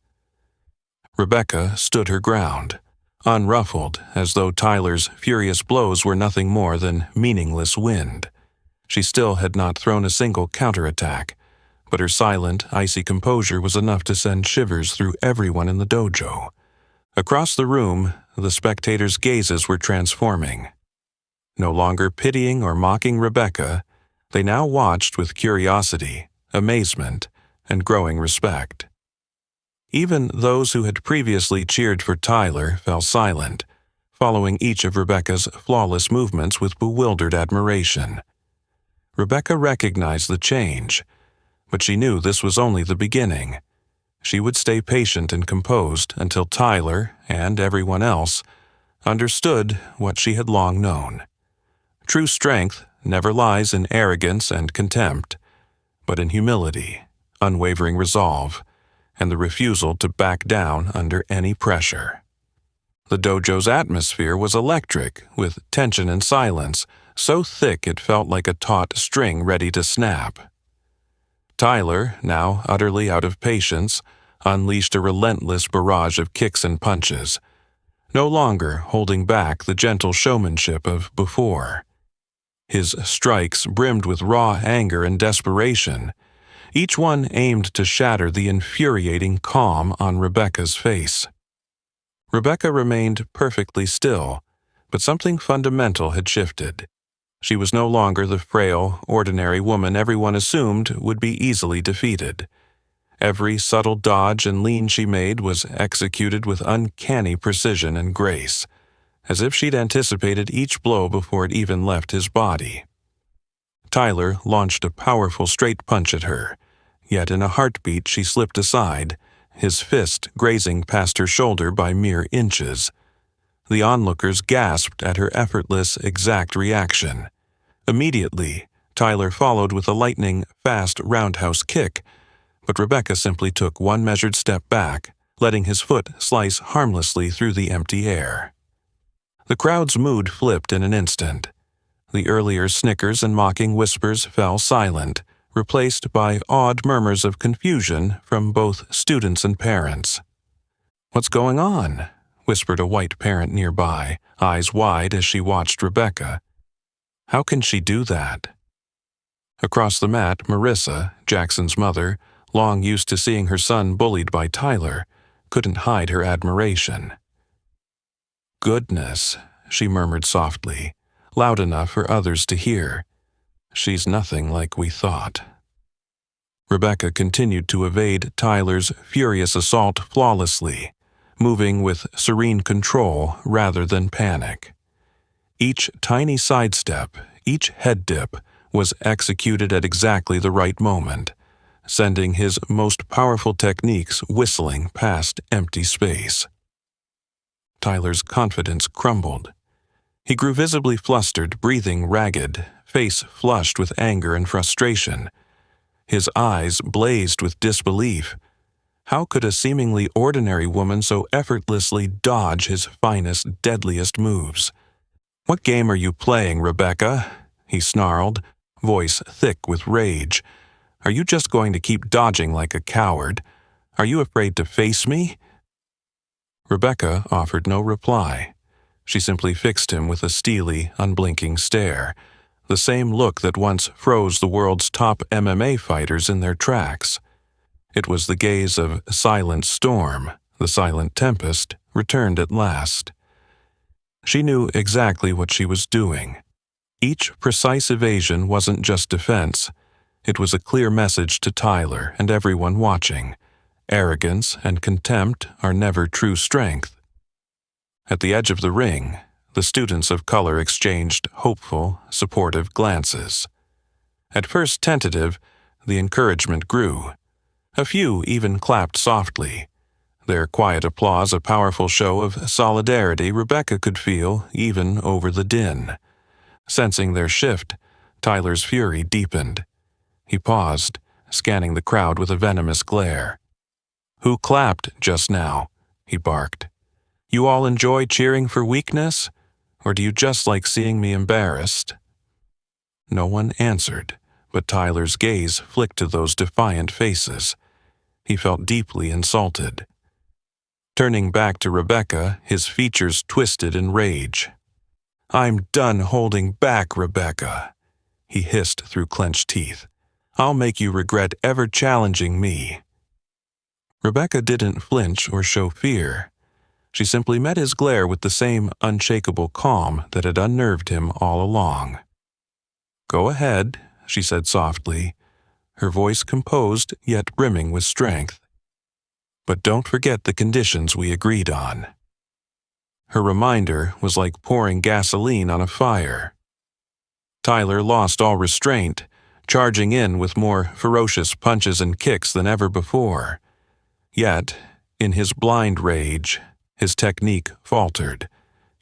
Rebecca stood her ground, unruffled as though Tyler's furious blows were nothing more than meaningless wind. She still had not thrown a single counterattack, but her silent, icy composure was enough to send shivers through everyone in the dojo. Across the room, the spectators' gazes were transforming. No longer pitying or mocking Rebecca, they now watched with curiosity, amazement, and growing respect. Even those who had previously cheered for Tyler fell silent, following each of Rebecca's flawless movements with bewildered admiration. Rebecca recognized the change, but she knew this was only the beginning. She would stay patient and composed until Tyler, and everyone else, understood what she had long known. True strength never lies in arrogance and contempt, but in humility, unwavering resolve, and the refusal to back down under any pressure. The dojo's atmosphere was electric, with tension and silence, so thick it felt like a taut string ready to snap. Tyler, now utterly out of patience, unleashed a relentless barrage of kicks and punches, no longer holding back the gentle showmanship of before. His strikes brimmed with raw anger and desperation, each one aimed to shatter the infuriating calm on Rebecca's face. Rebecca remained perfectly still, but something fundamental had shifted. She was no longer the frail, ordinary woman everyone assumed would be easily defeated. Every subtle dodge and lean she made was executed with uncanny precision and grace, as if she'd anticipated each blow before it even left his body. Tyler launched a powerful straight punch at her, yet in a heartbeat she slipped aside, his fist grazing past her shoulder by mere inches. The onlookers gasped at her effortless, exact reaction. Immediately, Tyler followed with a lightning-fast roundhouse kick, but Rebecca simply took one measured step back, letting his foot slice harmlessly through the empty air. The crowd's mood flipped in an instant. The earlier snickers and mocking whispers fell silent, replaced by awed murmurs of confusion from both students and parents. "What's going on?" whispered a white parent nearby, eyes wide as she watched Rebecca. "How can she do that?" Across the mat, Marissa, Jackson's mother, long used to seeing her son bullied by Tyler, couldn't hide her admiration. "Goodness," she murmured softly, loud enough for others to hear. "She's nothing like we thought." Rebecca continued to evade Tyler's furious assault flawlessly, moving with serene control rather than panic. Each tiny sidestep, each head dip, was executed at exactly the right moment, sending his most powerful techniques whistling past empty space. Tyler's confidence crumbled. He grew visibly flustered, breathing ragged, face flushed with anger and frustration. His eyes blazed with disbelief. How could a seemingly ordinary woman so effortlessly dodge his finest, deadliest moves? "What game are you playing, Rebecca?" he snarled, voice thick with rage. "Are you just going to keep dodging like a coward? Are you afraid to face me?" Rebecca offered no reply. She simply fixed him with a steely, unblinking stare, the same look that once froze the world's top MMA fighters in their tracks. It was the gaze of silent storm, the silent tempest, returned at last. She knew exactly what she was doing. Each precise evasion wasn't just defense. It was a clear message to Tyler and everyone watching. Arrogance and contempt are never true strength. At the edge of the ring, the students of color exchanged hopeful, supportive glances. At first tentative, the encouragement grew. A few even clapped softly. Their quiet applause a powerful show of solidarity Rebecca could feel even over the din. Sensing their shift, Tyler's fury deepened. He paused, scanning the crowd with a venomous glare. "Who clapped just now?" he barked. "You all enjoy cheering for weakness? Or do you just like seeing me embarrassed?" No one answered, but Tyler's gaze flicked to those defiant faces. He felt deeply insulted. Turning back to Rebecca, his features twisted in rage. "I'm done holding back, Rebecca," he hissed through clenched teeth. "I'll make you regret ever challenging me." Rebecca didn't flinch or show fear. She simply met his glare with the same unshakable calm that had unnerved him all along. "Go ahead," she said softly, her voice composed yet brimming with strength. "But don't forget the conditions we agreed on." Her reminder was like pouring gasoline on a fire. Tyler lost all restraint, charging in with more ferocious punches and kicks than ever before. Yet, in his blind rage, his technique faltered.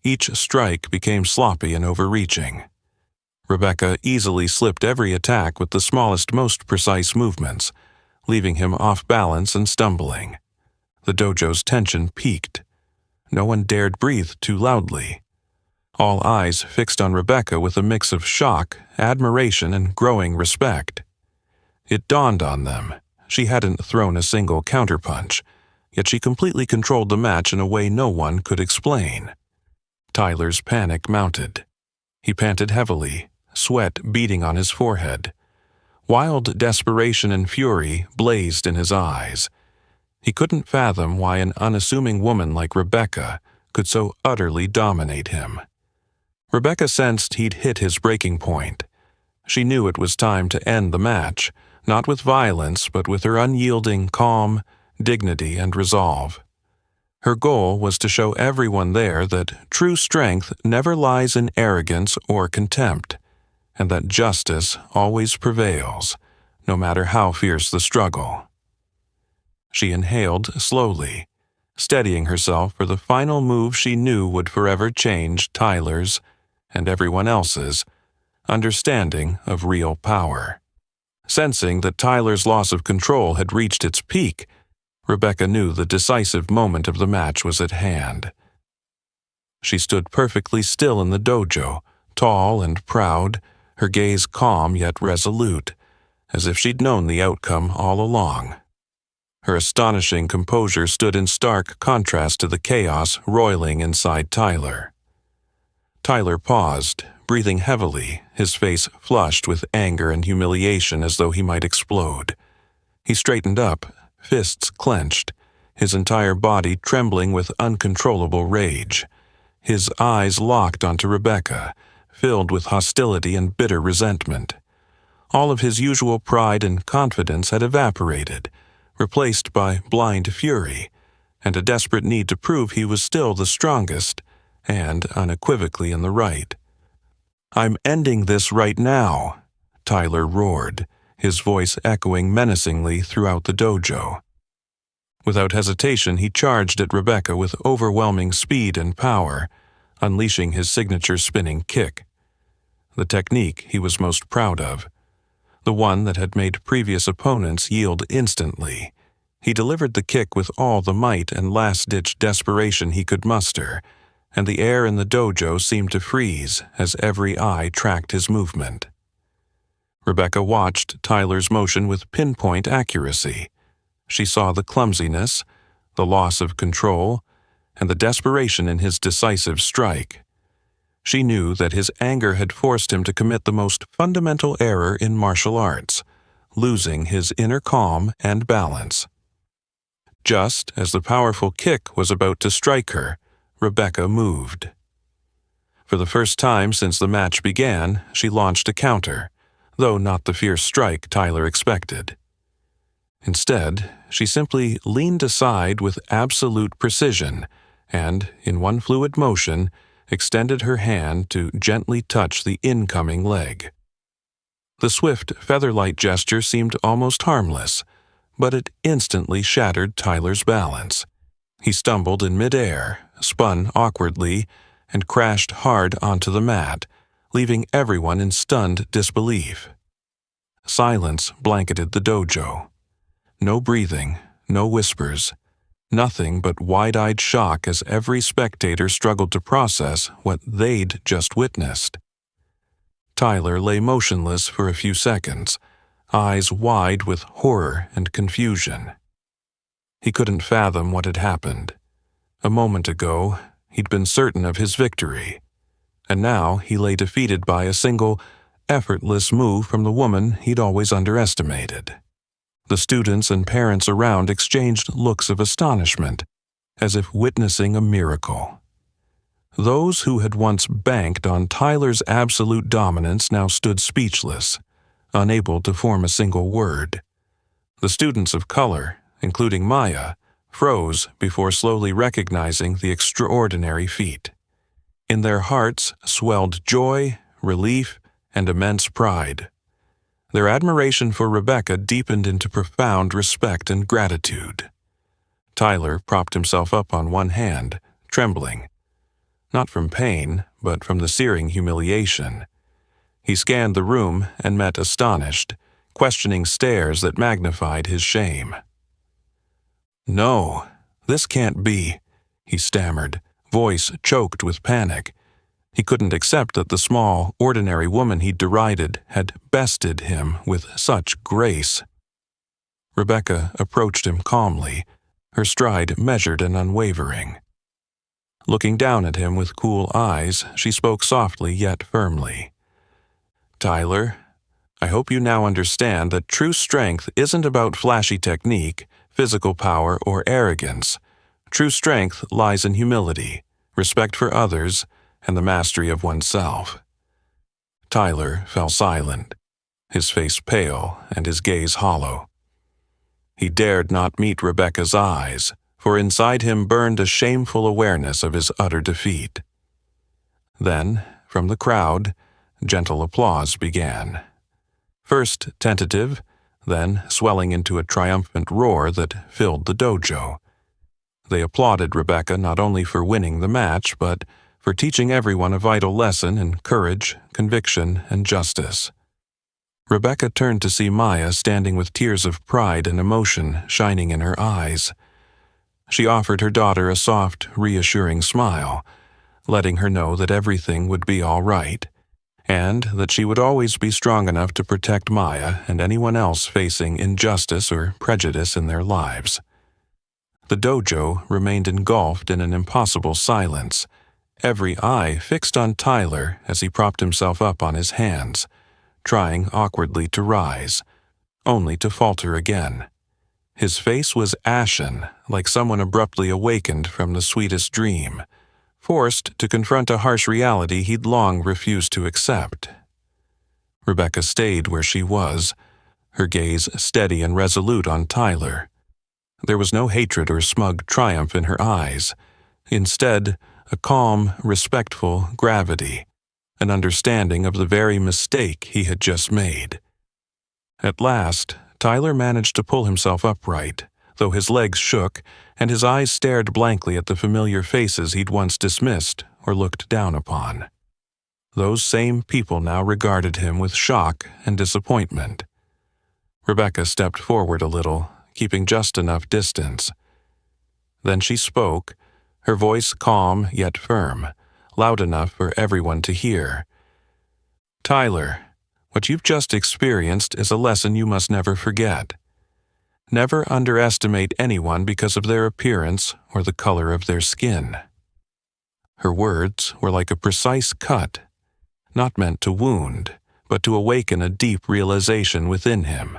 Each strike became sloppy and overreaching. Rebecca easily slipped every attack with the smallest, most precise movements, leaving him off balance and stumbling. The dojo's tension peaked. No one dared breathe too loudly. All eyes fixed on Rebecca with a mix of shock, admiration, and growing respect. It dawned on them. She hadn't thrown a single counterpunch, yet she completely controlled the match in a way no one could explain. Tyler's panic mounted. He panted heavily, sweat beading on his forehead. Wild desperation and fury blazed in his eyes. He couldn't fathom why an unassuming woman like Rebecca could so utterly dominate him. Rebecca sensed he'd hit his breaking point. She knew it was time to end the match, not with violence, but with her unyielding calm, dignity, and resolve. Her goal was to show everyone there that true strength never lies in arrogance or contempt, and that justice always prevails, no matter how fierce the struggle. She inhaled slowly, steadying herself for the final move she knew would forever change Tyler's, and everyone else's, understanding of real power. Sensing that Tyler's loss of control had reached its peak, Rebecca knew the decisive moment of the match was at hand. She stood perfectly still in the dojo, tall and proud, her gaze calm yet resolute, as if she'd known the outcome all along. Her astonishing composure stood in stark contrast to the chaos roiling inside Tyler. Tyler paused, breathing heavily, his face flushed with anger and humiliation as though he might explode. He straightened up, fists clenched, his entire body trembling with uncontrollable rage. His eyes locked onto Rebecca, filled with hostility and bitter resentment. All of his usual pride and confidence had evaporated, replaced by blind fury, and a desperate need to prove he was still the strongest, and unequivocally in the right. "I'm ending this right now," Tyler roared, his voice echoing menacingly throughout the dojo. Without hesitation, he charged at Rebecca with overwhelming speed and power, unleashing his signature spinning kick. The technique he was most proud of, the one that had made previous opponents yield instantly. He delivered the kick with all the might and last-ditch desperation he could muster, and the air in the dojo seemed to freeze as every eye tracked his movement. Rebecca watched Tyler's motion with pinpoint accuracy. She saw the clumsiness, the loss of control, and the desperation in his decisive strike. She knew that his anger had forced him to commit the most fundamental error in martial arts, losing his inner calm and balance. Just as the powerful kick was about to strike her, Rebecca moved. For the first time since the match began, she launched a counter, though not the fierce strike Tyler expected. Instead, she simply leaned aside with absolute precision and, in one fluid motion, extended her hand to gently touch the incoming leg. The swift, feather-light gesture seemed almost harmless, but it instantly shattered Tyler's balance. He stumbled in midair, spun awkwardly, and crashed hard onto the mat, leaving everyone in stunned disbelief. Silence blanketed the dojo. No breathing, no whispers, nothing but wide-eyed shock as every spectator struggled to process what they'd just witnessed. Tyler lay motionless for a few seconds, eyes wide with horror and confusion. He couldn't fathom what had happened. A moment ago, he'd been certain of his victory, and now he lay defeated by a single, effortless move from the woman he'd always underestimated. The students and parents around exchanged looks of astonishment, as if witnessing a miracle. Those who had once banked on Tyler's absolute dominance now stood speechless, unable to form a single word. The students of color, including Maya, froze before slowly recognizing the extraordinary feat. In their hearts swelled joy, relief, and immense pride. Their admiration for Rebecca deepened into profound respect and gratitude. Tyler propped himself up on one hand, trembling. Not from pain, but from the searing humiliation. He scanned the room and met astonished, questioning stares that magnified his shame. "No, this can't be," he stammered, voice choked with panic. He couldn't accept that the small, ordinary woman he'd derided had bested him with such grace. Rebecca approached him calmly, her stride measured and unwavering. Looking down at him with cool eyes, she spoke softly yet firmly. "Tyler, I hope you now understand that true strength isn't about flashy technique, physical power, or arrogance. True strength lies in humility, respect for others, and the mastery of oneself." Tyler fell silent, his face pale and his gaze hollow. He dared not meet Rebecca's eyes, for inside him burned a shameful awareness of his utter defeat. Then, from the crowd, gentle applause began. First tentative, then swelling into a triumphant roar that filled the dojo. They applauded Rebecca not only for winning the match, but for teaching everyone a vital lesson in courage, conviction, and justice. Rebecca turned to see Maya standing with tears of pride and emotion shining in her eyes. She offered her daughter a soft, reassuring smile, letting her know that everything would be all right, and that she would always be strong enough to protect Maya and anyone else facing injustice or prejudice in their lives. The dojo remained engulfed in an impossible silence, every eye fixed on Tyler as he propped himself up on his hands, trying awkwardly to rise, only to falter again. His face was ashen, like someone abruptly awakened from the sweetest dream, forced to confront a harsh reality he'd long refused to accept. Rebecca stayed where she was, her gaze steady and resolute on Tyler. There was no hatred or smug triumph in her eyes. Instead, a calm, respectful gravity, an understanding of the very mistake he had just made. At last, Tyler managed to pull himself upright, though his legs shook and his eyes stared blankly at the familiar faces he'd once dismissed or looked down upon. Those same people now regarded him with shock and disappointment. Rebecca stepped forward a little, keeping just enough distance. Then she spoke, her voice calm yet firm, loud enough for everyone to hear. "Tyler, what you've just experienced is a lesson you must never forget. Never underestimate anyone because of their appearance or the color of their skin." Her words were like a precise cut, not meant to wound, but to awaken a deep realization within him.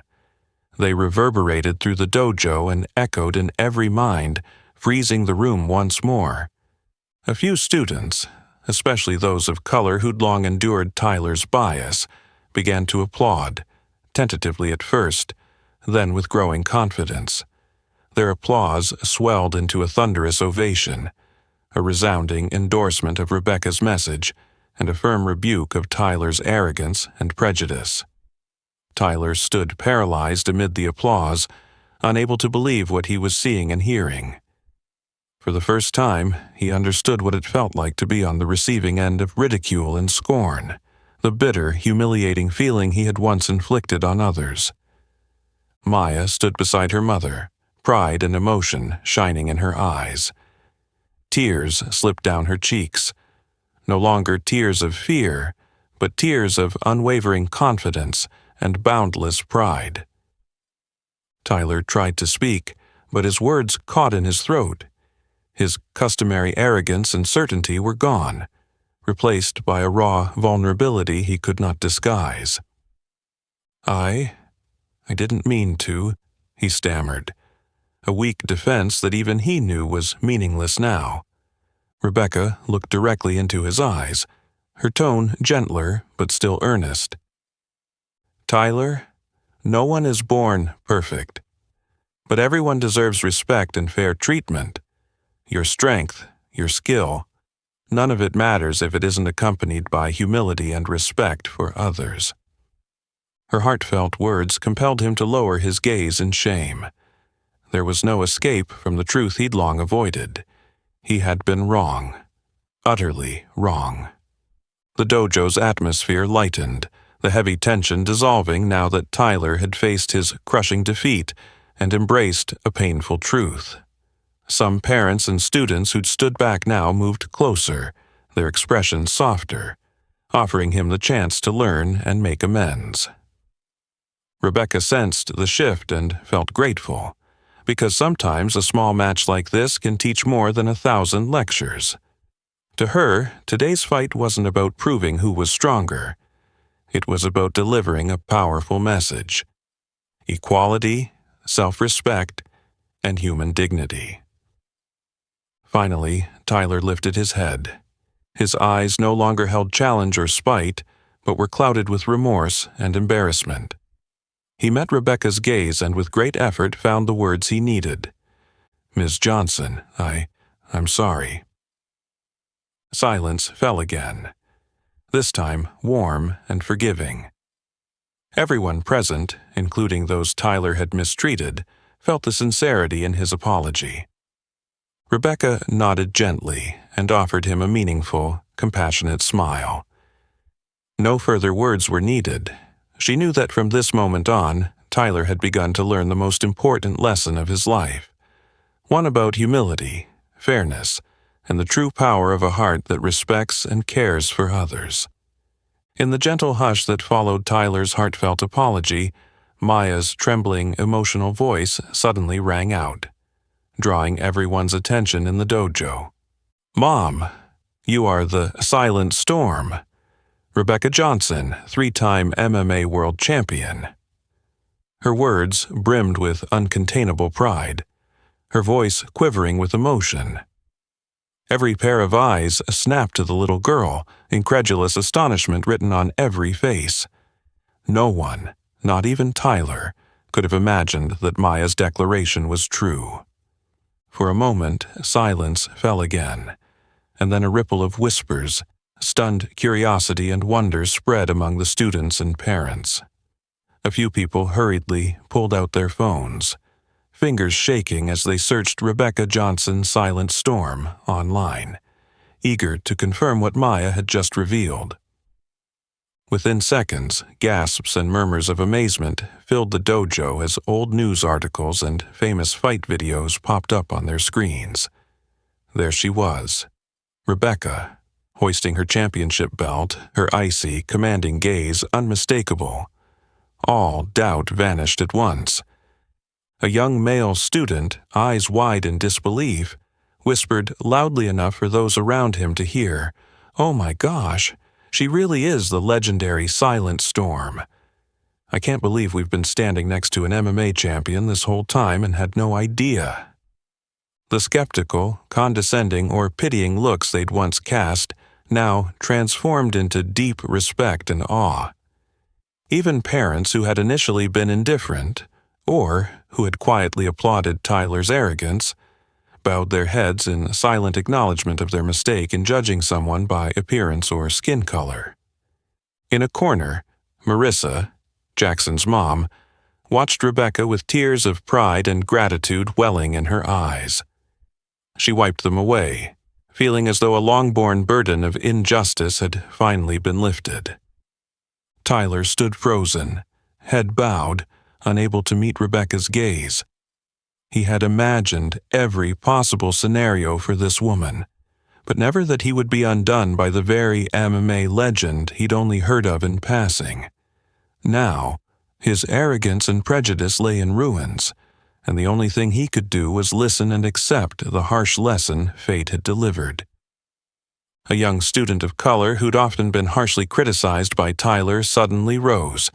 They reverberated through the dojo and echoed in every mind, freezing the room once more. A few students, especially those of color who'd long endured Tyler's bias, began to applaud, tentatively at first, then with growing confidence. Their applause swelled into a thunderous ovation, a resounding endorsement of Rebecca's message and a firm rebuke of Tyler's arrogance and prejudice. Tyler stood paralyzed amid the applause, unable to believe what he was seeing and hearing. For the first time, he understood what it felt like to be on the receiving end of ridicule and scorn, the bitter, humiliating feeling he had once inflicted on others. Maya stood beside her mother, pride and emotion shining in her eyes. Tears slipped down her cheeks, no longer tears of fear, but tears of unwavering confidence and boundless pride. Tyler tried to speak, but his words caught in his throat. His customary arrogance and certainty were gone, replaced by a raw vulnerability he could not disguise. I didn't mean to," he stammered, a weak defense that even he knew was meaningless now. Rebecca looked directly into his eyes, her tone gentler but still earnest. "Tyler, no one is born perfect, but everyone deserves respect and fair treatment. Your strength, your skill, none of it matters if it isn't accompanied by humility and respect for others." Her heartfelt words compelled him to lower his gaze in shame. There was no escape from the truth he'd long avoided. He had been wrong, utterly wrong. The dojo's atmosphere lightened, the heavy tension dissolving now that Tyler had faced his crushing defeat and embraced a painful truth. Some parents and students who'd stood back now moved closer, their expressions softer, offering him the chance to learn and make amends. Rebecca sensed the shift and felt grateful, because sometimes a small match like this can teach more than 1,000 lectures. To her, today's fight wasn't about proving who was stronger. It was about delivering a powerful message: equality, self-respect, and human dignity. Finally, Tyler lifted his head. His eyes no longer held challenge or spite, but were clouded with remorse and embarrassment. He met Rebecca's gaze and with great effort found the words he needed. "Ms. Johnson, I'm sorry." Silence fell again, this time warm and forgiving. Everyone present, including those Tyler had mistreated, felt the sincerity in his apology. Rebecca nodded gently and offered him a meaningful, compassionate smile. No further words were needed. She knew that from this moment on, Tyler had begun to learn the most important lesson of his life, one about humility, fairness, and the true power of a heart that respects and cares for others. In the gentle hush that followed Tyler's heartfelt apology, Maya's trembling, emotional voice suddenly rang out, drawing everyone's attention in the dojo. "Mom, you are the Silent Storm. Rebecca Johnson, 3-time MMA world champion." Her words brimmed with uncontainable pride, her voice quivering with emotion. Every pair of eyes snapped to the little girl, incredulous astonishment written on every face. No one, not even Tyler, could have imagined that Maya's declaration was true. For a moment, silence fell again, and then a ripple of whispers, stunned curiosity and wonder spread among the students and parents. A few people hurriedly pulled out their phones, fingers shaking as they searched Rebecca Johnson's Silent Storm online, eager to confirm what Maya had just revealed. Within seconds, gasps and murmurs of amazement filled the dojo as old news articles and famous fight videos popped up on their screens. There she was, Rebecca, hoisting her championship belt, her icy, commanding gaze unmistakable. All doubt vanished at once. A young male student, eyes wide in disbelief, whispered loudly enough for those around him to hear, "Oh my gosh, she really is the legendary Silent Storm. I can't believe we've been standing next to an MMA champion this whole time and had no idea." The skeptical, condescending, or pitying looks they'd once cast now transformed into deep respect and awe. Even parents who had initially been indifferent, or who had quietly applauded Tyler's arrogance, bowed their heads in silent acknowledgement of their mistake in judging someone by appearance or skin color. In a corner, Marissa, Jackson's mom, watched Rebecca with tears of pride and gratitude welling in her eyes. She wiped them away, feeling as though a long-borne burden of injustice had finally been lifted. Tyler stood frozen, head bowed, unable to meet Rebecca's gaze. He had imagined every possible scenario for this woman, but never that he would be undone by the very MMA legend he'd only heard of in passing. Now, his arrogance and prejudice lay in ruins, and the only thing he could do was listen and accept the harsh lesson fate had delivered. A young student of color who'd often been harshly criticized by Tyler suddenly rose,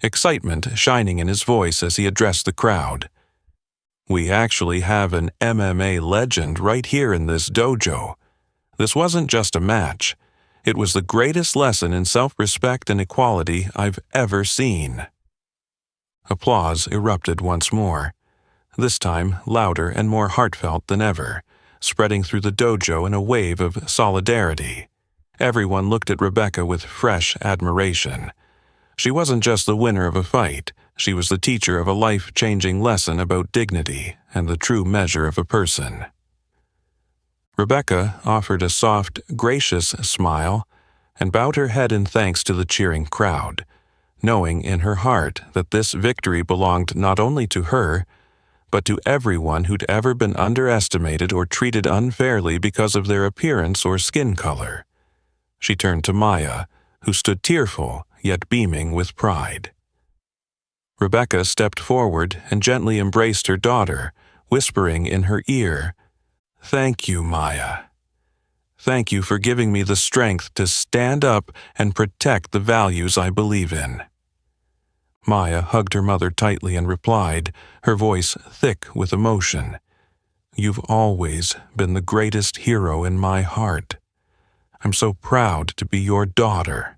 excitement shining in his voice as he addressed the crowd. "We actually have an MMA legend right here in this dojo. This wasn't just a match. It was the greatest lesson in self-respect and equality I've ever seen." Applause erupted once more, this time louder and more heartfelt than ever, spreading through the dojo in a wave of solidarity. Everyone looked at Rebecca with fresh admiration. She wasn't just the winner of a fight, she was the teacher of a life-changing lesson about dignity and the true measure of a person. Rebecca offered a soft, gracious smile and bowed her head in thanks to the cheering crowd, knowing in her heart that this victory belonged not only to her, but to everyone who'd ever been underestimated or treated unfairly because of their appearance or skin color. She turned to Maya, who stood tearful yet beaming with pride. Rebecca stepped forward and gently embraced her daughter, whispering in her ear, "Thank you, Maya. Thank you for giving me the strength to stand up and protect the values I believe in." Maya hugged her mother tightly and replied, her voice thick with emotion, "You've always been the greatest hero in my heart. I'm so proud to be your daughter."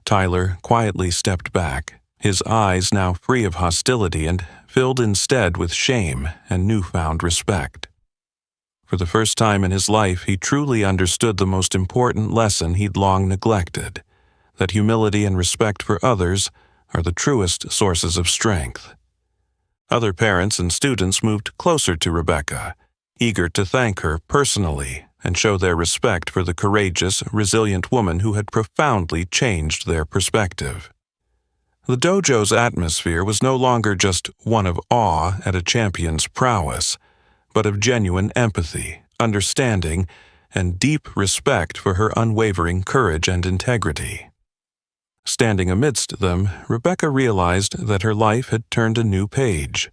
Tyler quietly stepped back, his eyes now free of hostility and filled instead with shame and newfound respect. For the first time in his life, he truly understood the most important lesson he'd long neglected, that humility and respect for others are the truest sources of strength. Other parents and students moved closer to Rebecca, eager to thank her personally and show their respect for the courageous, resilient woman who had profoundly changed their perspective. The dojo's atmosphere was no longer just one of awe at a champion's prowess, but of genuine empathy, understanding, and deep respect for her unwavering courage and integrity. Standing amidst them, Rebecca realized that her life had turned a new page.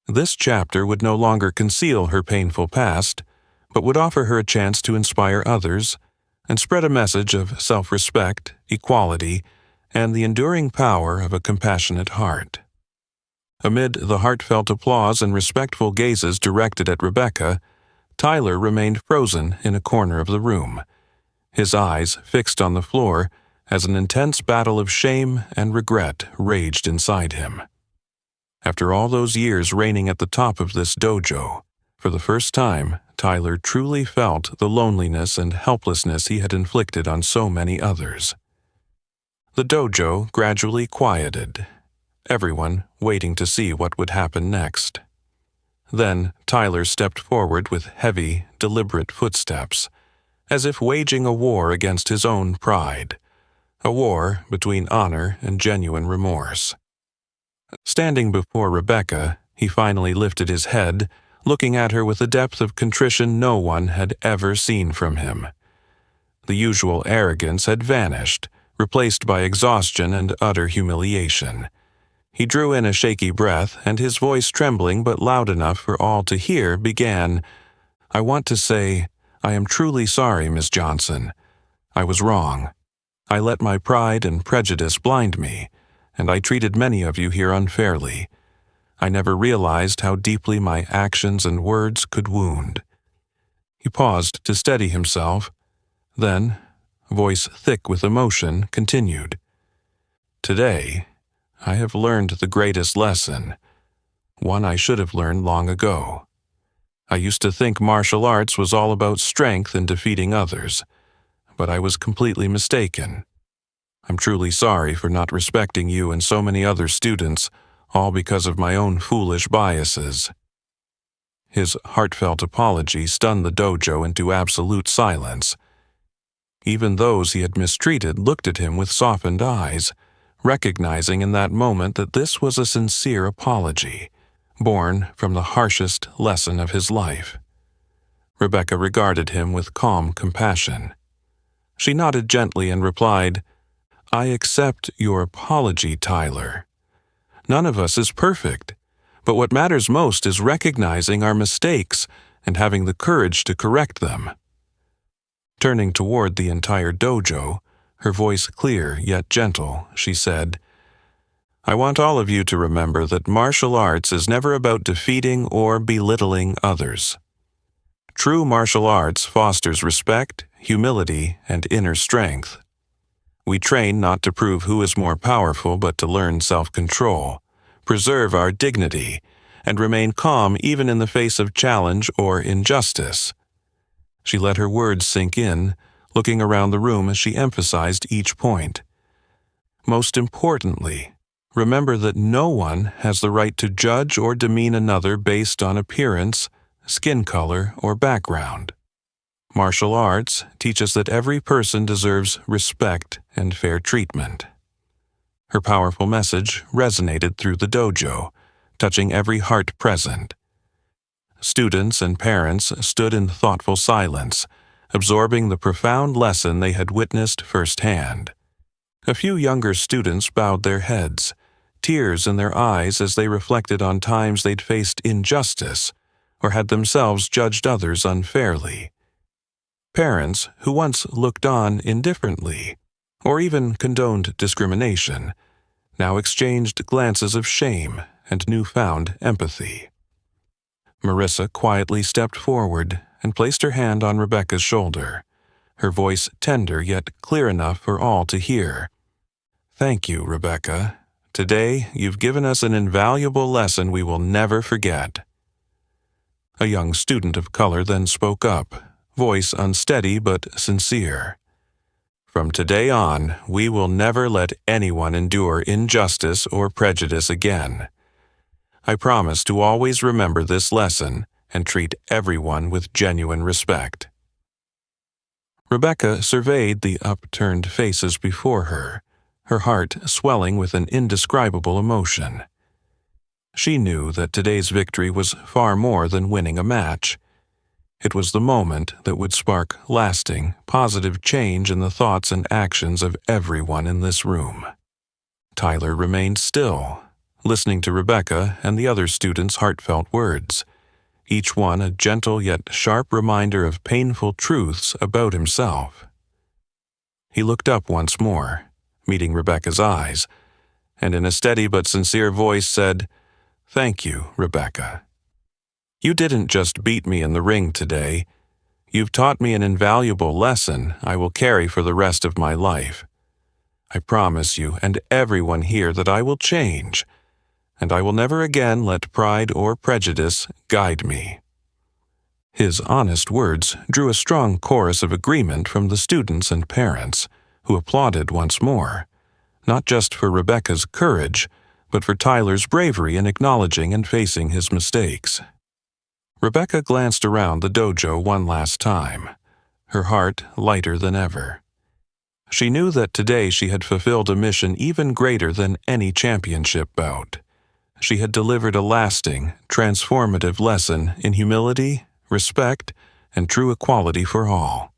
This chapter would no longer conceal her painful past, but would offer her a chance to inspire others and spread a message of self-respect, equality, and the enduring power of a compassionate heart. Amid the heartfelt applause and respectful gazes directed at Rebecca, Tyler remained frozen in a corner of the room, his eyes fixed on the floor as an intense battle of shame and regret raged inside him. After all those years reigning at the top of this dojo, for the first time, Tyler truly felt the loneliness and helplessness he had inflicted on so many others. The dojo gradually quieted, everyone waiting to see what would happen next. Then Tyler stepped forward with heavy, deliberate footsteps, as if waging a war against his own pride, a war between honor and genuine remorse. Standing before Rebecca, he finally lifted his head, looking at her with a depth of contrition no one had ever seen from him. The usual arrogance had vanished, replaced by exhaustion and utter humiliation. He drew in a shaky breath, and his voice, trembling but loud enough for all to hear, began, "I want to say, I am truly sorry, Miss Johnson. I was wrong. I let my pride and prejudice blind me, and I treated many of you here unfairly. I never realized how deeply my actions and words could wound." He paused to steady himself, then, voice thick with emotion, continued, "Today, I have learned the greatest lesson, one I should have learned long ago. I used to think martial arts was all about strength and defeating others, but I was completely mistaken. I'm truly sorry for not respecting you and so many other students, all because of my own foolish biases." His heartfelt apology stunned the dojo into absolute silence. Even those he had mistreated looked at him with softened eyes, recognizing in that moment that this was a sincere apology, born from the harshest lesson of his life. Rebecca regarded him with calm compassion. She nodded gently and replied, "I accept your apology, Tyler. None of us is perfect, but what matters most is recognizing our mistakes and having the courage to correct them." Turning toward the entire dojo, her voice clear yet gentle, she said, "I want all of you to remember that martial arts is never about defeating or belittling others. True martial arts fosters respect, humility, and inner strength. We train not to prove who is more powerful, but to learn self-control, preserve our dignity, and remain calm even in the face of challenge or injustice." She let her words sink in, looking around the room as she emphasized each point. "Most importantly, remember that no one has the right to judge or demean another based on appearance, skin color, or background. Martial arts teach us that every person deserves respect and fair treatment. Her powerful message resonated through the dojo, touching every heart present. Students and parents stood in thoughtful silence, absorbing the profound lesson they had witnessed firsthand. A few younger students bowed their heads, tears in their eyes as they reflected on times they'd faced injustice or had themselves judged others unfairly. Parents who once looked on indifferently or even condoned discrimination now exchanged glances of shame and newfound empathy. Marissa quietly stepped forward and placed her hand on Rebecca's shoulder, her voice tender yet clear enough for all to hear. "Thank you, Rebecca. Today, you've given us an invaluable lesson we will never forget." A young student of color then spoke up, voice unsteady but sincere. "From today on, we will never let anyone endure injustice or prejudice again. I promise to always remember this lesson and treat everyone with genuine respect." Rebecca surveyed the upturned faces before her, her heart swelling with an indescribable emotion. She knew that today's victory was far more than winning a match. It was the moment that would spark lasting, positive change in the thoughts and actions of everyone in this room. Tyler remained still, listening to Rebecca and the other students' heartfelt words, each one a gentle yet sharp reminder of painful truths about himself. He looked up once more, meeting Rebecca's eyes, and in a steady but sincere voice said, "Thank you, Rebecca. You didn't just beat me in the ring today. You've taught me an invaluable lesson I will carry for the rest of my life. I promise you and everyone here that I will change, and I will never again let pride or prejudice guide me." His honest words drew a strong chorus of agreement from the students and parents, who applauded once more, not just for Rebecca's courage, but for Tyler's bravery in acknowledging and facing his mistakes. Rebecca glanced around the dojo one last time, her heart lighter than ever. She knew that today she had fulfilled a mission even greater than any championship bout. She had delivered a lasting, transformative lesson in humility, respect, and true equality for all.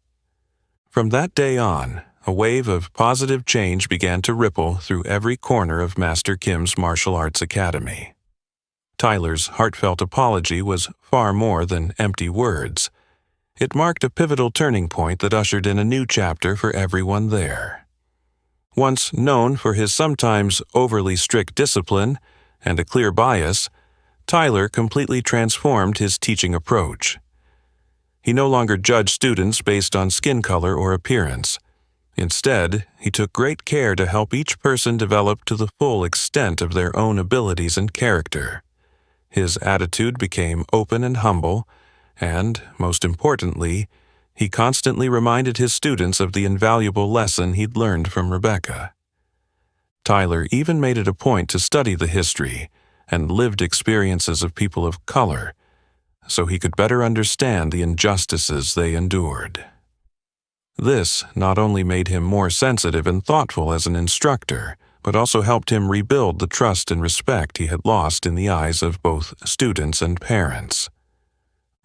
From that day on, a wave of positive change began to ripple through every corner of Master Kim's martial arts academy. Tyler's heartfelt apology was far more than empty words. It marked a pivotal turning point that ushered in a new chapter for everyone there. Once known for his sometimes overly strict discipline and a clear bias, Tyler completely transformed his teaching approach. He no longer judged students based on skin color or appearance. Instead, he took great care to help each person develop to the full extent of their own abilities and character. His attitude became open and humble, and, most importantly, he constantly reminded his students of the invaluable lesson he'd learned from Rebecca. Tyler even made it a point to study the history and lived experiences of people of color, so he could better understand the injustices they endured. This not only made him more sensitive and thoughtful as an instructor, but also helped him rebuild the trust and respect he had lost in the eyes of both students and parents.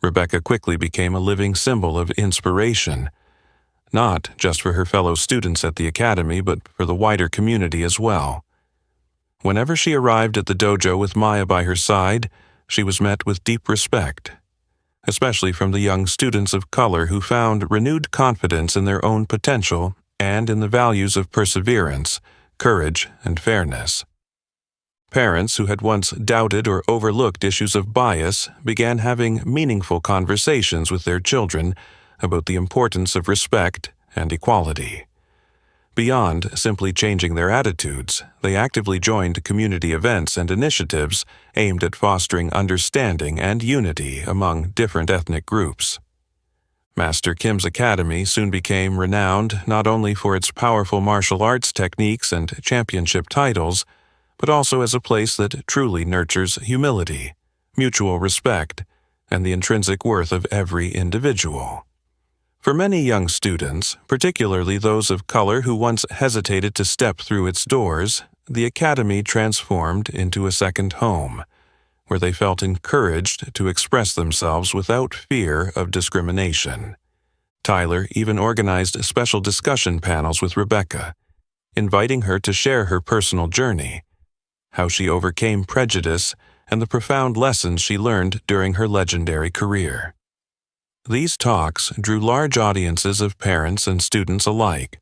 Rebecca quickly became a living symbol of inspiration, not just for her fellow students at the academy, but for the wider community as well. Whenever she arrived at the dojo with Maya by her side, she was met with deep respect, especially from the young students of color who found renewed confidence in their own potential and in the values of perseverance, courage, and fairness. Parents who had once doubted or overlooked issues of bias began having meaningful conversations with their children about the importance of respect and equality. Beyond simply changing their attitudes, they actively joined community events and initiatives aimed at fostering understanding and unity among different ethnic groups. Master Kim's Academy soon became renowned not only for its powerful martial arts techniques and championship titles, but also as a place that truly nurtures humility, mutual respect, and the intrinsic worth of every individual. For many young students, particularly those of color who once hesitated to step through its doors, the academy transformed into a second home, where they felt encouraged to express themselves without fear of discrimination. Tyler even organized special discussion panels with Rebecca, inviting her to share her personal journey, how she overcame prejudice, and the profound lessons she learned during her legendary career. These talks drew large audiences of parents and students alike,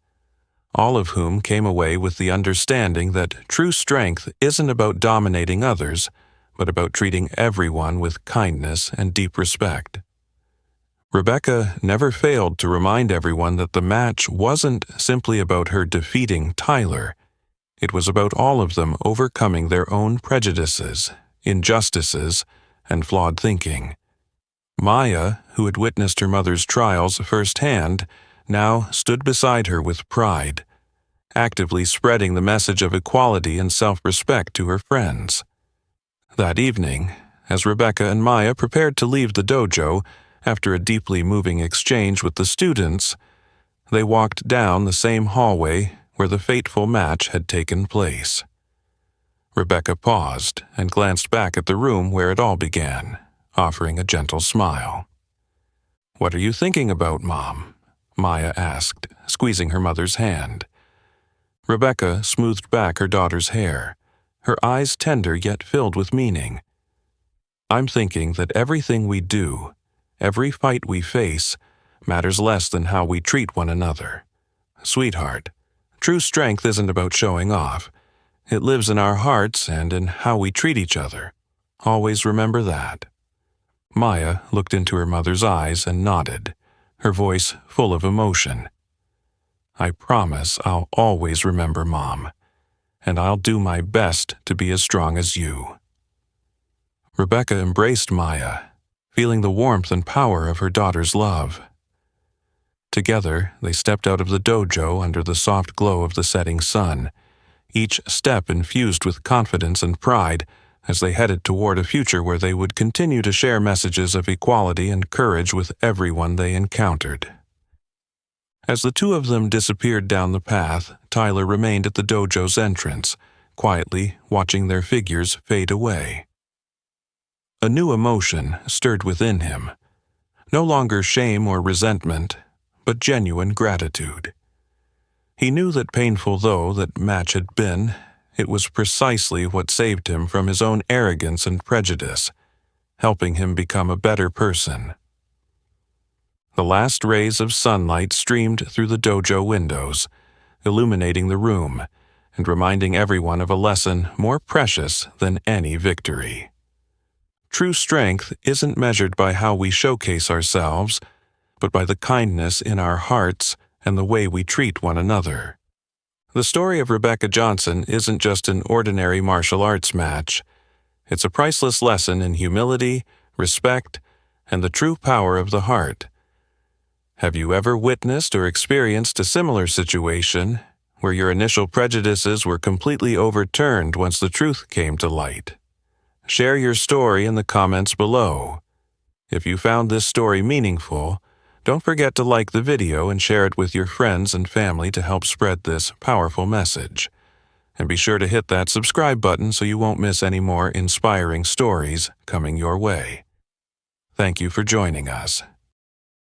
all of whom came away with the understanding that true strength isn't about dominating others, but about treating everyone with kindness and deep respect. Rebecca never failed to remind everyone that the match wasn't simply about her defeating Tyler. It was about all of them overcoming their own prejudices, injustices, and flawed thinking. Maya, who had witnessed her mother's trials firsthand, now stood beside her with pride, actively spreading the message of equality and self-respect to her friends. That evening, as Rebecca and Maya prepared to leave the dojo after a deeply moving exchange with the students, they walked down the same hallway where the fateful match had taken place. Rebecca paused and glanced back at the room where it all began, offering a gentle smile. "What are you thinking about, Mom?" Maya asked, squeezing her mother's hand. Rebecca smoothed back her daughter's hair, her eyes tender yet filled with meaning. "I'm thinking that everything we do, every fight we face, matters less than how we treat one another. Sweetheart, true strength isn't about showing off. It lives in our hearts and in how we treat each other. Always remember that." Maya looked into her mother's eyes and nodded, her voice full of emotion. "I promise I'll always remember, Mom, and I'll do my best to be as strong as you." Rebecca embraced Maya, feeling the warmth and power of her daughter's love. Together, they stepped out of the dojo under the soft glow of the setting sun, each step infused with confidence and pride as they headed toward a future where they would continue to share messages of equality and courage with everyone they encountered. As the two of them disappeared down the path, Tyler remained at the dojo's entrance, quietly watching their figures fade away. A new emotion stirred within him, no longer shame or resentment, but genuine gratitude. He knew that painful though that match had been, it was precisely what saved him from his own arrogance and prejudice, helping him become a better person. The last rays of sunlight streamed through the dojo windows, illuminating the room and reminding everyone of a lesson more precious than any victory. True strength isn't measured by how we showcase ourselves, but by the kindness in our hearts and the way we treat one another. The story of Rebecca Johnson isn't just an ordinary martial arts match. It's a priceless lesson in humility, respect, and the true power of the heart. Have you ever witnessed or experienced a similar situation where your initial prejudices were completely overturned once the truth came to light? Share your story in the comments below. If you found this story meaningful, don't forget to like the video and share it with your friends and family to help spread this powerful message. And be sure to hit that subscribe button so you won't miss any more inspiring stories coming your way. Thank you for joining us.